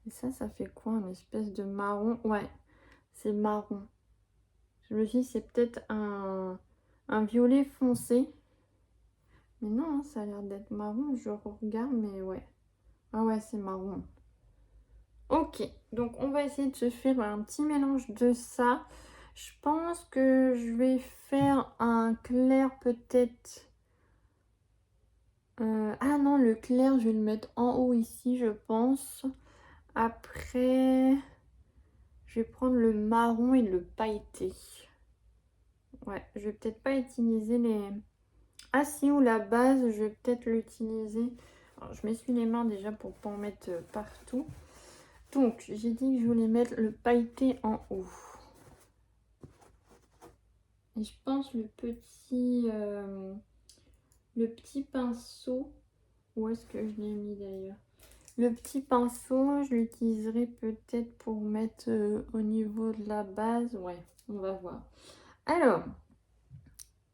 Et ça fait quoi? Une espèce de marron? Ouais, c'est marron. Je me dis, c'est peut-être un violet foncé. Mais non, hein, ça a l'air d'être marron. Je regarde, mais ouais. Ah ouais, c'est marron. Ok, donc on va essayer de se faire un petit mélange de ça. Je pense que je vais faire un clair peut-être. Ah non, le clair, je vais le mettre en haut ici, je pense. Après, je vais prendre le marron et le pailleté. Ouais, je vais peut-être pas utiliser les... Ah si, ou la base, je vais peut-être l'utiliser. Je m'essuie les mains déjà pour pas en mettre partout. Donc, j'ai dit que je voulais mettre le pailleté en haut. Et je pense le petit pinceau, où est-ce que je l'ai mis d'ailleurs? Le petit pinceau, je l'utiliserai peut-être pour mettre au niveau de la base. Ouais, on va voir. Alors,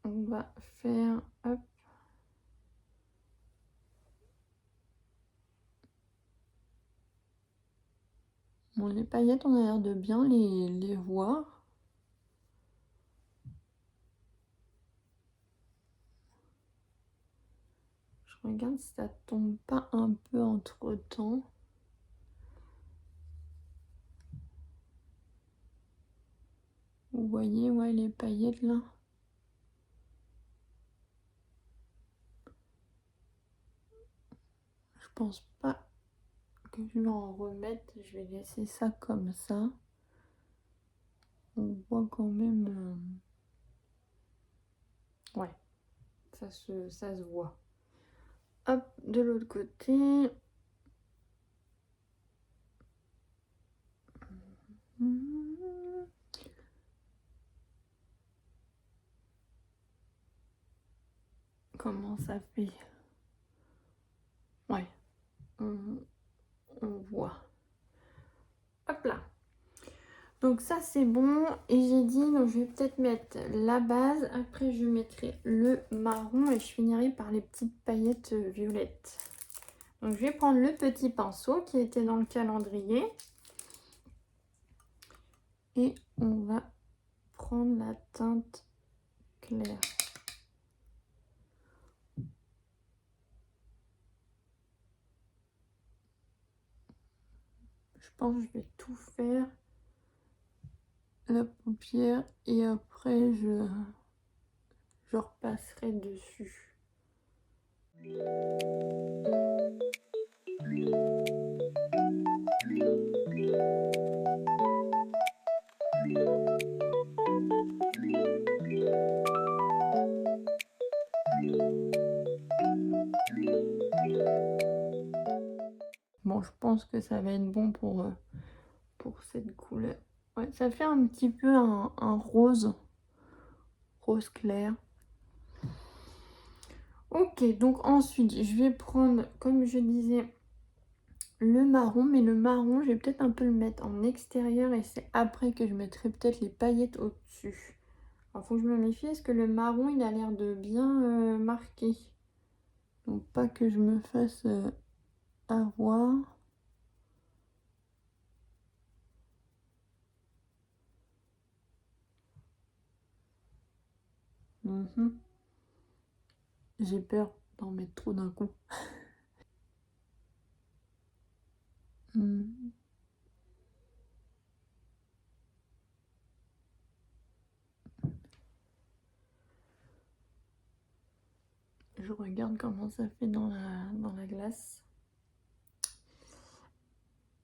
on va faire... Hop. Bon, les paillettes, on a l'air de bien les voir. Je regarde si ça tombe pas un peu entre temps. Vous voyez, ouais, les paillettes là. Je pense pas que je vais en remettre. Je vais laisser ça comme ça. On voit quand même... Ouais, ça se voit. Hop, de l'autre côté. Comment ça fait? Ouais, on voit. Hop là. Donc ça c'est bon. Et j'ai dit, donc je vais peut-être mettre la base. Après je mettrai le marron et je finirai par les petites paillettes violettes. Donc je vais prendre le petit pinceau qui était dans le calendrier. Et on va prendre la teinte claire. Je pense que je vais tout faire. La paupière et après je repasserai dessus. Bon, je pense que ça va être bon pour cette couleur. Ouais, ça fait un petit peu un rose clair. Ok, donc ensuite, je vais prendre, comme je disais, le marron. Mais le marron, je vais peut-être un peu le mettre en extérieur et c'est après que je mettrai peut-être les paillettes au-dessus. Alors, faut que je me méfie, est-ce que le marron, il a l'air de bien marquer? Donc, pas que je me fasse avoir. J'ai peur d'en mettre trop d'un coup. Je regarde comment ça fait dans la glace.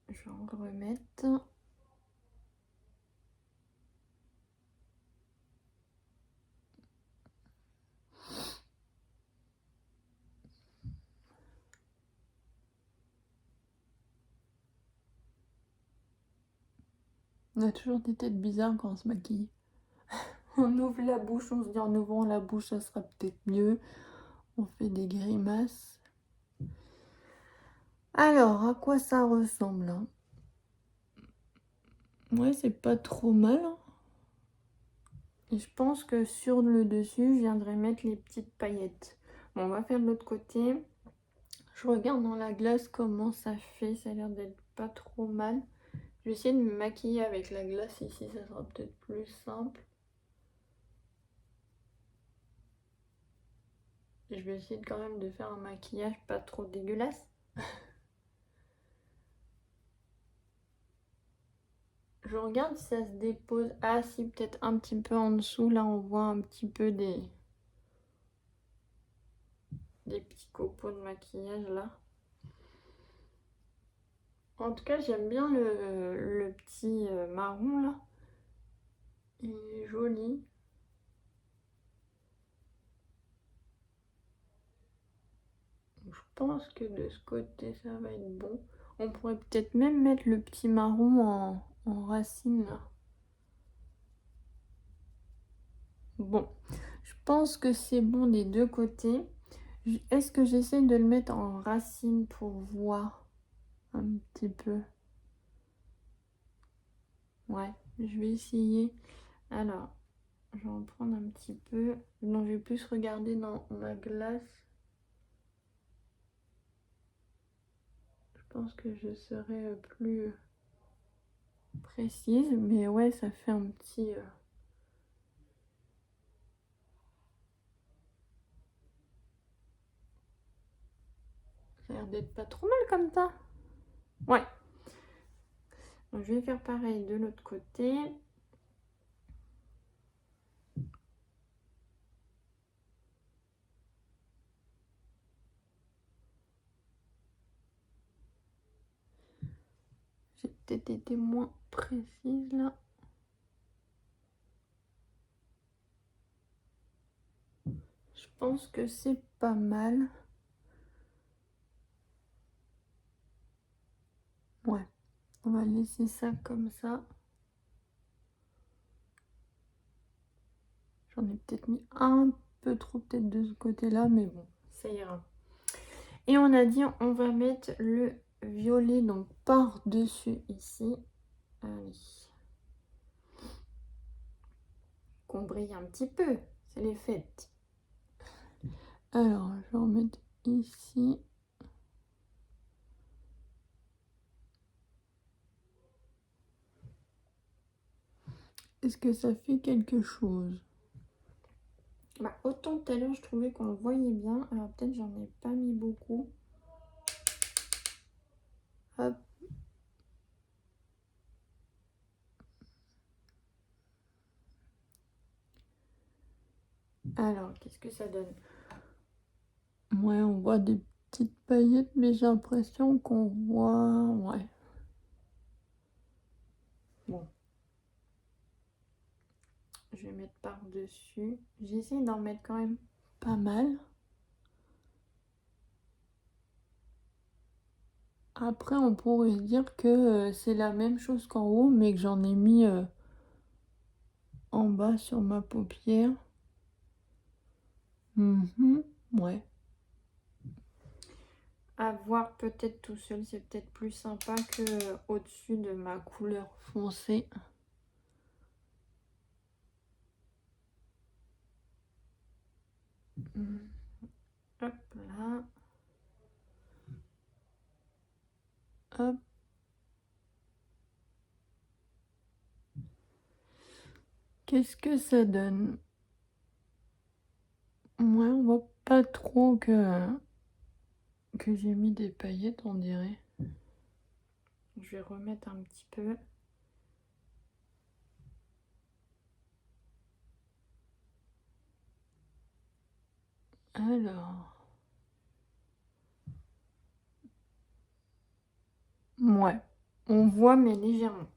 Je vais en remettre. On a toujours des têtes bizarres quand on se maquille. On ouvre la bouche, on se dit en ouvrant la bouche, ça sera peut-être mieux. On fait des grimaces. Alors, à quoi ça ressemble hein? Ouais, c'est pas trop mal. Et je pense que sur le dessus, je viendrai mettre les petites paillettes. Bon, on va faire de l'autre côté. Je regarde dans la glace comment ça fait. Ça a l'air d'être pas trop mal. Je vais essayer de me maquiller avec la glace ici, ça sera peut-être plus simple. Je vais essayer quand même de faire un maquillage pas trop dégueulasse. Je regarde si ça se dépose. Ah si, peut-être un petit peu en dessous. Là, on voit un petit peu des petits copeaux de maquillage là. En tout cas, j'aime bien le petit marron là. Il est joli. Je pense que de ce côté, ça va être bon. On pourrait peut-être même mettre le petit marron en racine là. Bon, je pense que c'est bon des deux côtés. Est-ce que j'essaie de le mettre en racine pour voir un petit peu? Ouais, je vais essayer. Alors, je vais en prendre un petit peu. Donc, je vais plus regarder dans ma glace. Je pense que je serai plus précise. Mais ouais, ça fait un petit... Ça a l'air d'être pas trop mal comme ça. Ouais. Donc, je vais faire pareil de l'autre côté. J'ai peut-être été moins précise là. Je pense que c'est pas mal. Ouais, on va laisser ça comme ça. J'en ai peut-être mis un peu trop peut-être de ce côté-là, mais bon, ça ira. Et on a dit on va mettre le violet donc par-dessus ici. Allez. Qu'on brille un petit peu, c'est les fêtes. Alors, je vais en mettre ici. Est-ce que ça fait quelque chose? Bah, autant tout à l'heure, je trouvais qu'on le voyait bien. Alors, peut-être j'en ai pas mis beaucoup. Hop. Alors, qu'est-ce que ça donne? Ouais, on voit des petites paillettes, mais j'ai l'impression qu'on voit... Ouais. Bon. Je vais mettre par-dessus. J'essaie d'en mettre quand même pas mal. Après, on pourrait dire que c'est la même chose qu'en haut, mais que j'en ai mis en bas sur ma paupière. Ouais. À voir peut-être tout seul, c'est peut-être plus sympa que au-dessus de ma couleur foncée. Hop là. Hop. Qu'est-ce que ça donne? Ouais, on voit pas trop que j'ai mis des paillettes, on dirait. Je vais remettre un petit peu. Alors. Ouais, on voit mais légèrement.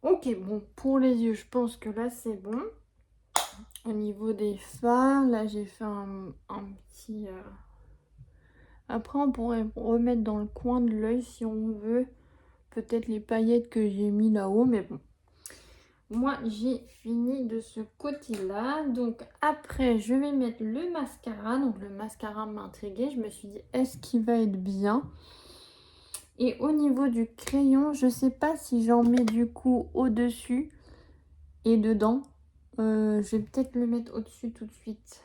Ok, bon, pour les yeux, je pense que là, c'est bon. Au niveau des fards, là, j'ai fait un petit... Après, on pourrait remettre dans le coin de l'œil si on veut. Peut-être les paillettes que j'ai mis là-haut, mais bon. Moi, j'ai fini de ce côté-là. Donc, après, je vais mettre le mascara. Donc, le mascara m'intriguait. Je me suis dit, est-ce qu'il va être bien? Et au niveau du crayon, je sais pas si j'en mets du coup au-dessus et dedans. Je vais peut-être le mettre au-dessus tout de suite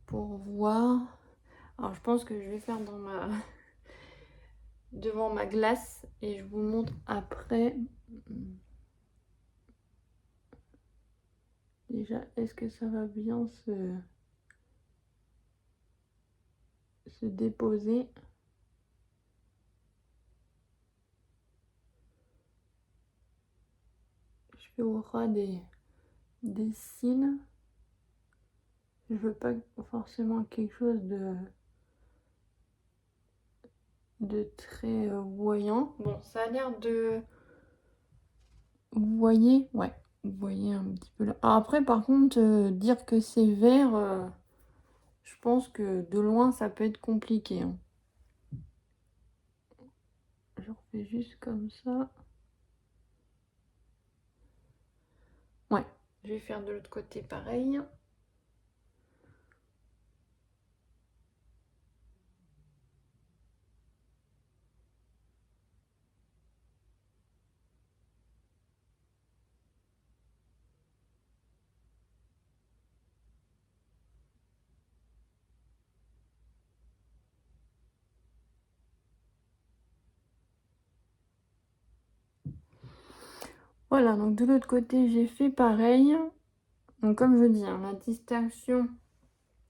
pour voir. Alors, je pense que je vais faire dans ma... devant ma glace et je vous montre après. Déjà, est-ce que ça va bien se déposer? Je fais au ras des cils. Je veux pas forcément quelque chose de très voyant. Bon, ça a l'air de... Vous voyez? Ouais, vous voyez un petit peu là. Alors après, par contre, dire que c'est vert, je pense que de loin, ça peut être compliqué, hein. Je refais juste comme ça. Ouais, je vais faire de l'autre côté pareil. Voilà, donc de l'autre côté, j'ai fait pareil. Donc comme je dis, hein, la distinction,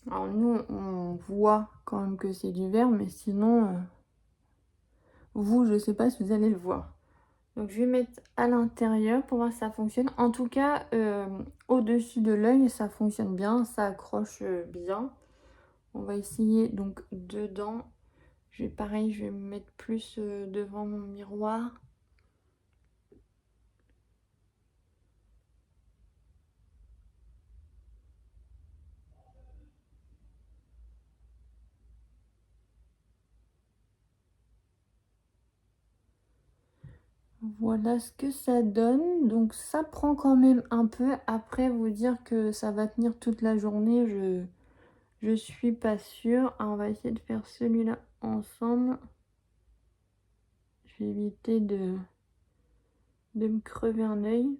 alors nous, on voit quand même que c'est du vert, mais sinon, vous, je sais pas si vous allez le voir. Donc je vais mettre à l'intérieur pour voir si ça fonctionne. En tout cas, au-dessus de l'œil, ça fonctionne bien, ça accroche bien. On va essayer donc dedans. Pareil, je vais me mettre plus devant mon miroir. Voilà ce que ça donne. Donc ça prend quand même un peu. Après, vous dire que ça va tenir toute la journée, je suis pas sûre. Alors, on va essayer de faire celui-là ensemble. Je vais éviter de me crever un œil.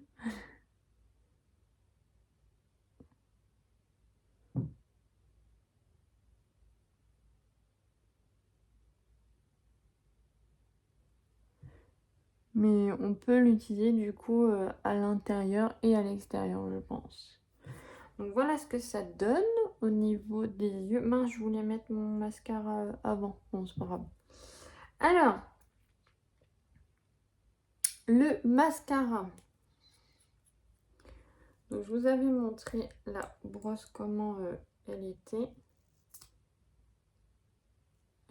Mais on peut l'utiliser du coup à l'intérieur et à l'extérieur, je pense. Donc voilà ce que ça donne au niveau des yeux. Mince, je voulais mettre mon mascara avant. Bon, c'est pas grave. Alors, le mascara. Donc, je vous avais montré la brosse, comment elle était.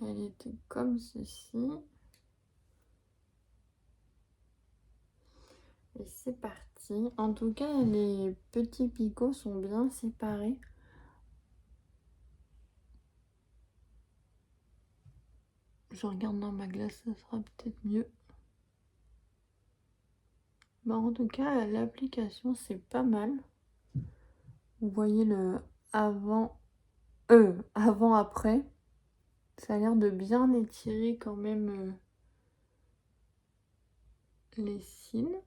Elle était comme ceci. Et c'est parti. En tout cas, les petits picots sont bien séparés. Je regarde dans ma glace, ça sera peut-être mieux. Bah, en tout cas, l'application, c'est pas mal. Vous voyez le avant-après. Ça a l'air de bien étirer quand même les cils.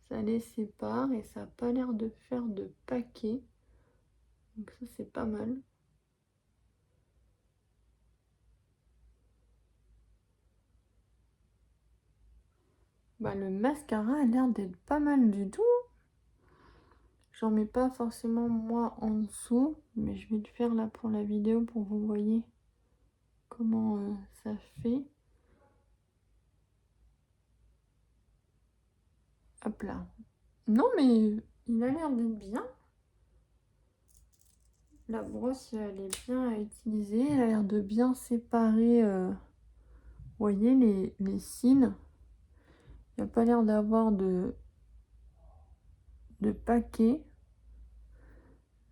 Ça les sépare et ça n'a pas l'air de faire de paquet. Donc ça, c'est pas mal. Bah, le mascara a l'air d'être pas mal du tout. J'en mets pas forcément moi en dessous, mais je vais le faire là pour la vidéo pour que vous voyez comment ça fait. Hop là. Non mais il a l'air d'être bien. La brosse, elle est bien à utiliser. Elle a l'air de bien séparer, vous voyez, les cils. Il n'y a pas l'air d'avoir de paquet.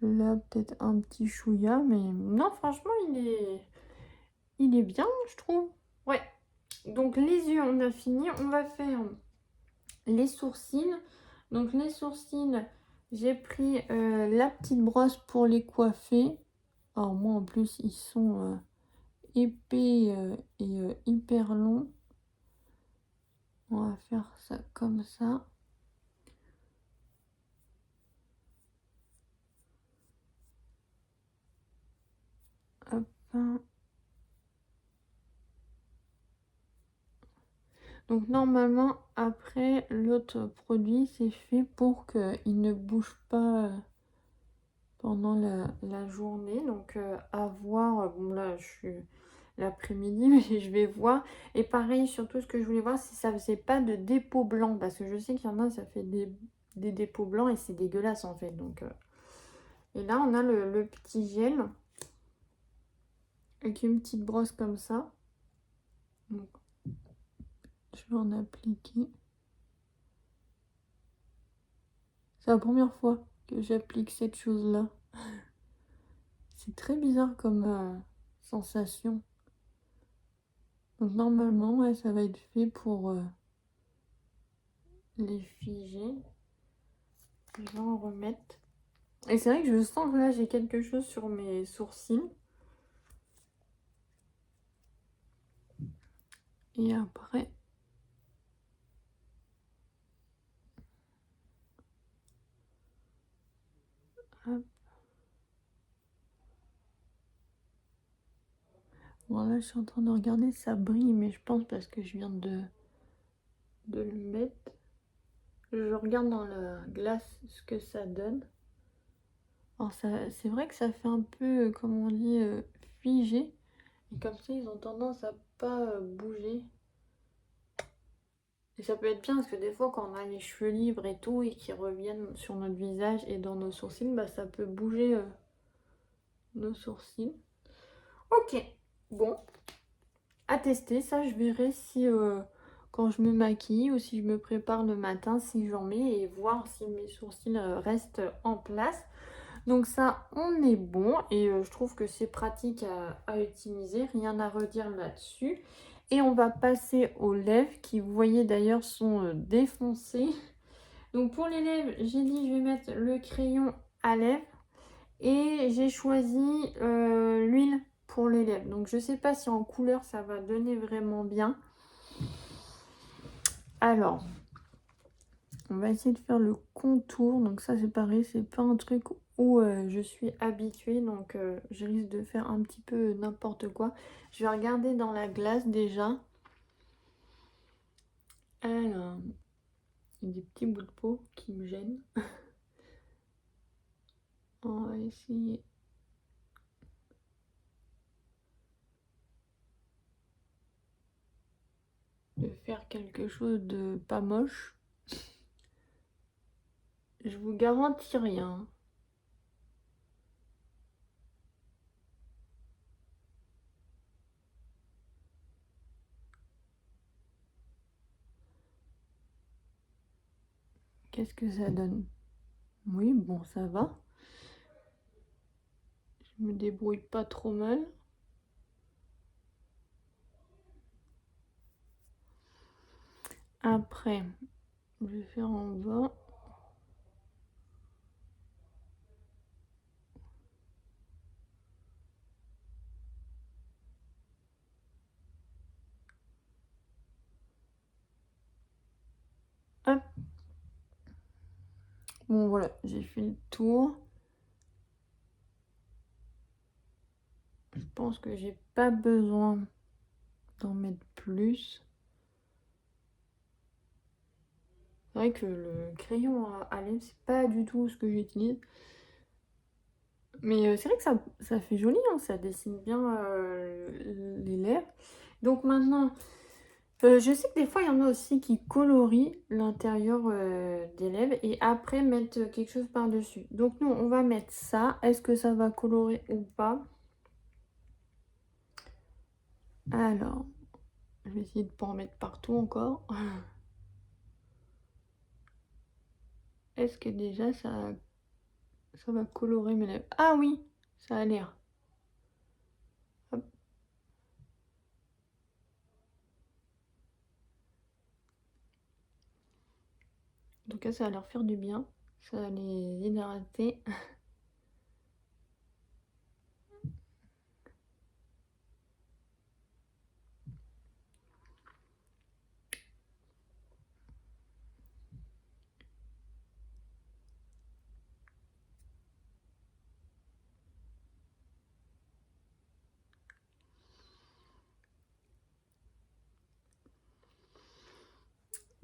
Là, peut-être un petit chouïa, mais non, franchement, il est bien, je trouve. Ouais. Donc, les yeux, on a fini. On va faire les sourcils. Donc, les sourcils, j'ai pris la petite brosse pour les coiffer. Alors, moi, en plus, ils sont épais et hyper longs. On va faire ça comme ça. Hop. Donc normalement, après, l'autre produit, c'est fait pour qu'il ne bouge pas pendant la journée. Donc à voir, bon là, je suis l'après-midi, mais je vais voir. Et pareil, surtout ce que je voulais voir, si ça faisait pas de dépôt blanc. Parce que je sais qu'il y en a, ça fait des dépôts blancs et c'est dégueulasse en fait. Donc, et là, on a le petit gel avec une petite brosse comme ça. Donc, je vais en appliquer. C'est la première fois que j'applique cette chose-là. C'est très bizarre comme sensation. Donc normalement, ouais, ça va être fait pour les figer. Je vais en remettre. Et c'est vrai que je sens que là, j'ai quelque chose sur mes sourcils. Et après... Hop. Bon, là, je suis en train de regarder, ça brille, mais je pense parce que je viens de le mettre. Je regarde dans la glace ce que ça donne. Alors, c'est vrai que ça fait un peu, comme on dit, figé. Et comme ça, ils ont tendance à pas bouger. Et ça peut être bien parce que des fois, quand on a les cheveux libres et tout, et qui reviennent sur notre visage et dans nos sourcils, bah, ça peut bouger nos sourcils. Ok, bon, à tester. Ça, je verrai si quand je me maquille ou si je me prépare le matin, si j'en mets et voir si mes sourcils restent en place. Donc ça, on est bon et je trouve que c'est pratique à utiliser, rien à redire là-dessus. Et on va passer aux lèvres qui, vous voyez d'ailleurs, sont défoncées. Donc pour les lèvres, j'ai dit je vais mettre le crayon à lèvres. Et j'ai choisi l'huile pour les lèvres. Donc je sais pas si en couleur ça va donner vraiment bien. Alors, on va essayer de faire le contour. Donc ça c'est pareil, c'est pas un truc où je suis habituée. Donc je risque de faire un petit peu n'importe quoi. Je vais regarder dans la glace déjà. Alors, il y a des petits bouts de peau qui me gênent. On va essayer. De faire quelque chose de pas moche. Je vous garantis rien. Qu'est-ce que ça donne? Oui, bon, ça va. Je me débrouille pas trop mal. Après, je vais faire en bas. Hop. Bon, voilà, j'ai fait le tour. Je pense que j'ai pas besoin d'en mettre plus. C'est vrai que le crayon à lèvres, c'est pas du tout ce que j'utilise. Mais c'est vrai que ça fait joli, hein, ça dessine bien les lèvres. Donc maintenant, je sais que des fois, il y en a aussi qui colorient l'intérieur des lèvres et après mettre quelque chose par-dessus. Donc nous, on va mettre ça. Est-ce que ça va colorer ou pas? Alors, je vais essayer de ne pas en mettre partout encore. Est-ce que déjà ça va colorer mes lèvres? Ah oui, ça a l'air. Hop. En tout cas, ça va leur faire du bien. Ça va les hydrater.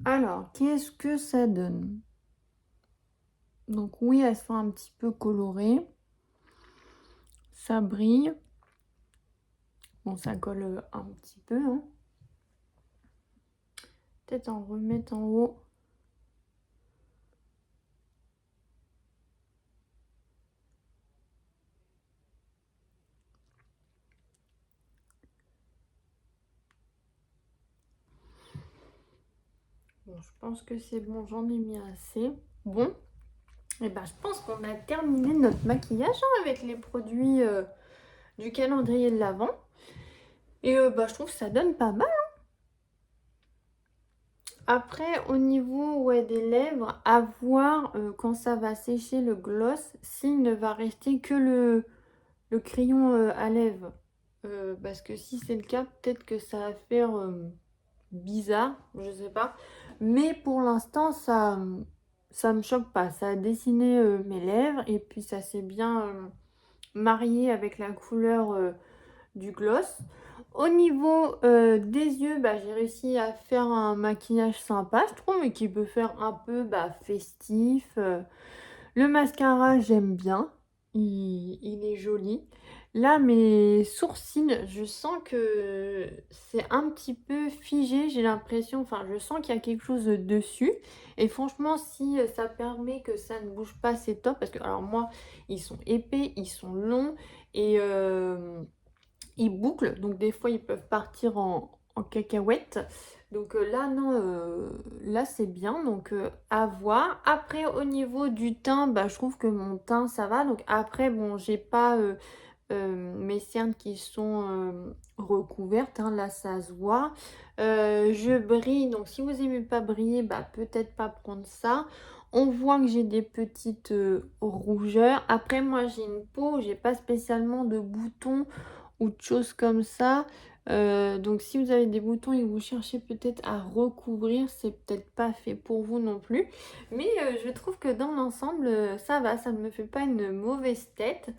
Alors, qu'est-ce que ça donne? Donc oui, elles sont un petit peu colorées. Ça brille. Bon, ça colle un petit peu. Hein. Peut-être en remettre en haut. Bon, je pense que c'est bon, j'en ai mis assez. Bon, et ben je pense qu'on a terminé notre maquillage hein, avec les produits du calendrier de l'Avent. Et bah, je trouve que ça donne pas mal. Hein. Après, au niveau ouais, des lèvres, à voir quand ça va sécher le gloss, s'il ne va rester que le crayon à lèvres. Parce que si c'est le cas, peut-être que ça va faire bizarre, je sais pas. Mais pour l'instant, ça me choque pas. Ça a dessiné mes lèvres et puis ça s'est bien marié avec la couleur du gloss. Au niveau des yeux, bah, j'ai réussi à faire un maquillage sympa, je trouve, mais qui peut faire un peu bah, festif. Le mascara, j'aime bien. Il est joli. Là, mes sourcils, je sens que c'est un petit peu figé. J'ai l'impression, enfin, je sens qu'il y a quelque chose dessus. Et franchement, si ça permet que ça ne bouge pas, c'est top. Parce que, alors moi, ils sont épais, ils sont longs et ils bouclent. Donc, des fois, ils peuvent partir en cacahuète. Donc là, non, là, c'est bien. Donc, à voir. Après, au niveau du teint, bah, je trouve que mon teint, ça va. Donc, après, bon, j'ai pas mes cernes qui sont recouvertes, hein, là ça se voit. Je brille, donc si vous n'aimez pas briller, bah peut-être pas prendre ça. On voit que j'ai des petites rougeurs. Après moi j'ai une peau, j'ai pas spécialement de boutons ou de choses comme ça. Donc si vous avez des boutons et que vous cherchez peut-être à recouvrir, c'est peut-être pas fait pour vous non plus. Mais je trouve que dans l'ensemble, ça va, ça ne me fait pas une mauvaise tête.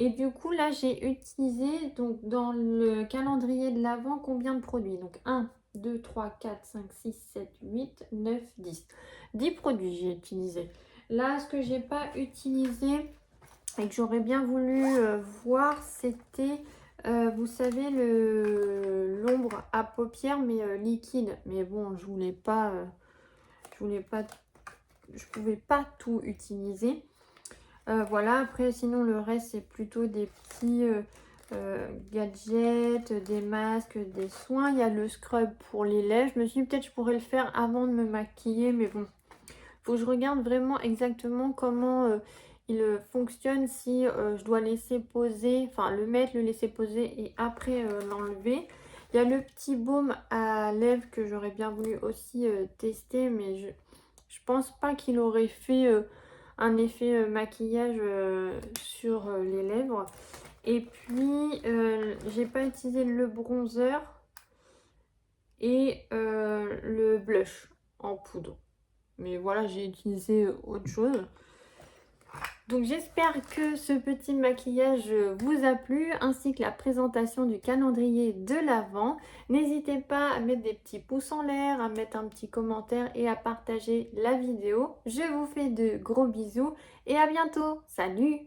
Et du coup, là, j'ai utilisé donc dans le calendrier de l'Avent combien de produits? Donc 1, 2, 3, 4, 5, 6, 7, 8, 9, 10. 10 produits j'ai utilisé. Là, ce que j'ai pas utilisé et que j'aurais bien voulu voir, c'était, vous savez, l'ombre à paupières, mais liquide. Mais bon, je pouvais pas tout utiliser. Voilà, après sinon le reste c'est plutôt des petits gadgets, des masques, des soins. Il y a le scrub pour les lèvres. Je me suis dit peut-être je pourrais le faire avant de me maquiller, mais bon, faut que je regarde vraiment exactement comment il fonctionne, si je dois laisser poser, enfin le mettre, le laisser poser et après l'enlever. Il y a le petit baume à lèvres que j'aurais bien voulu aussi tester, mais je pense pas qu'il aurait fait un effet maquillage sur les lèvres. Et puis, j'ai pas utilisé le bronzer et le blush en poudre. Mais voilà, j'ai utilisé autre chose. Donc j'espère que ce petit maquillage vous a plu, ainsi que la présentation du calendrier de l'Avent. N'hésitez pas à mettre des petits pouces en l'air, à mettre un petit commentaire et à partager la vidéo. Je vous fais de gros bisous et à bientôt. Salut!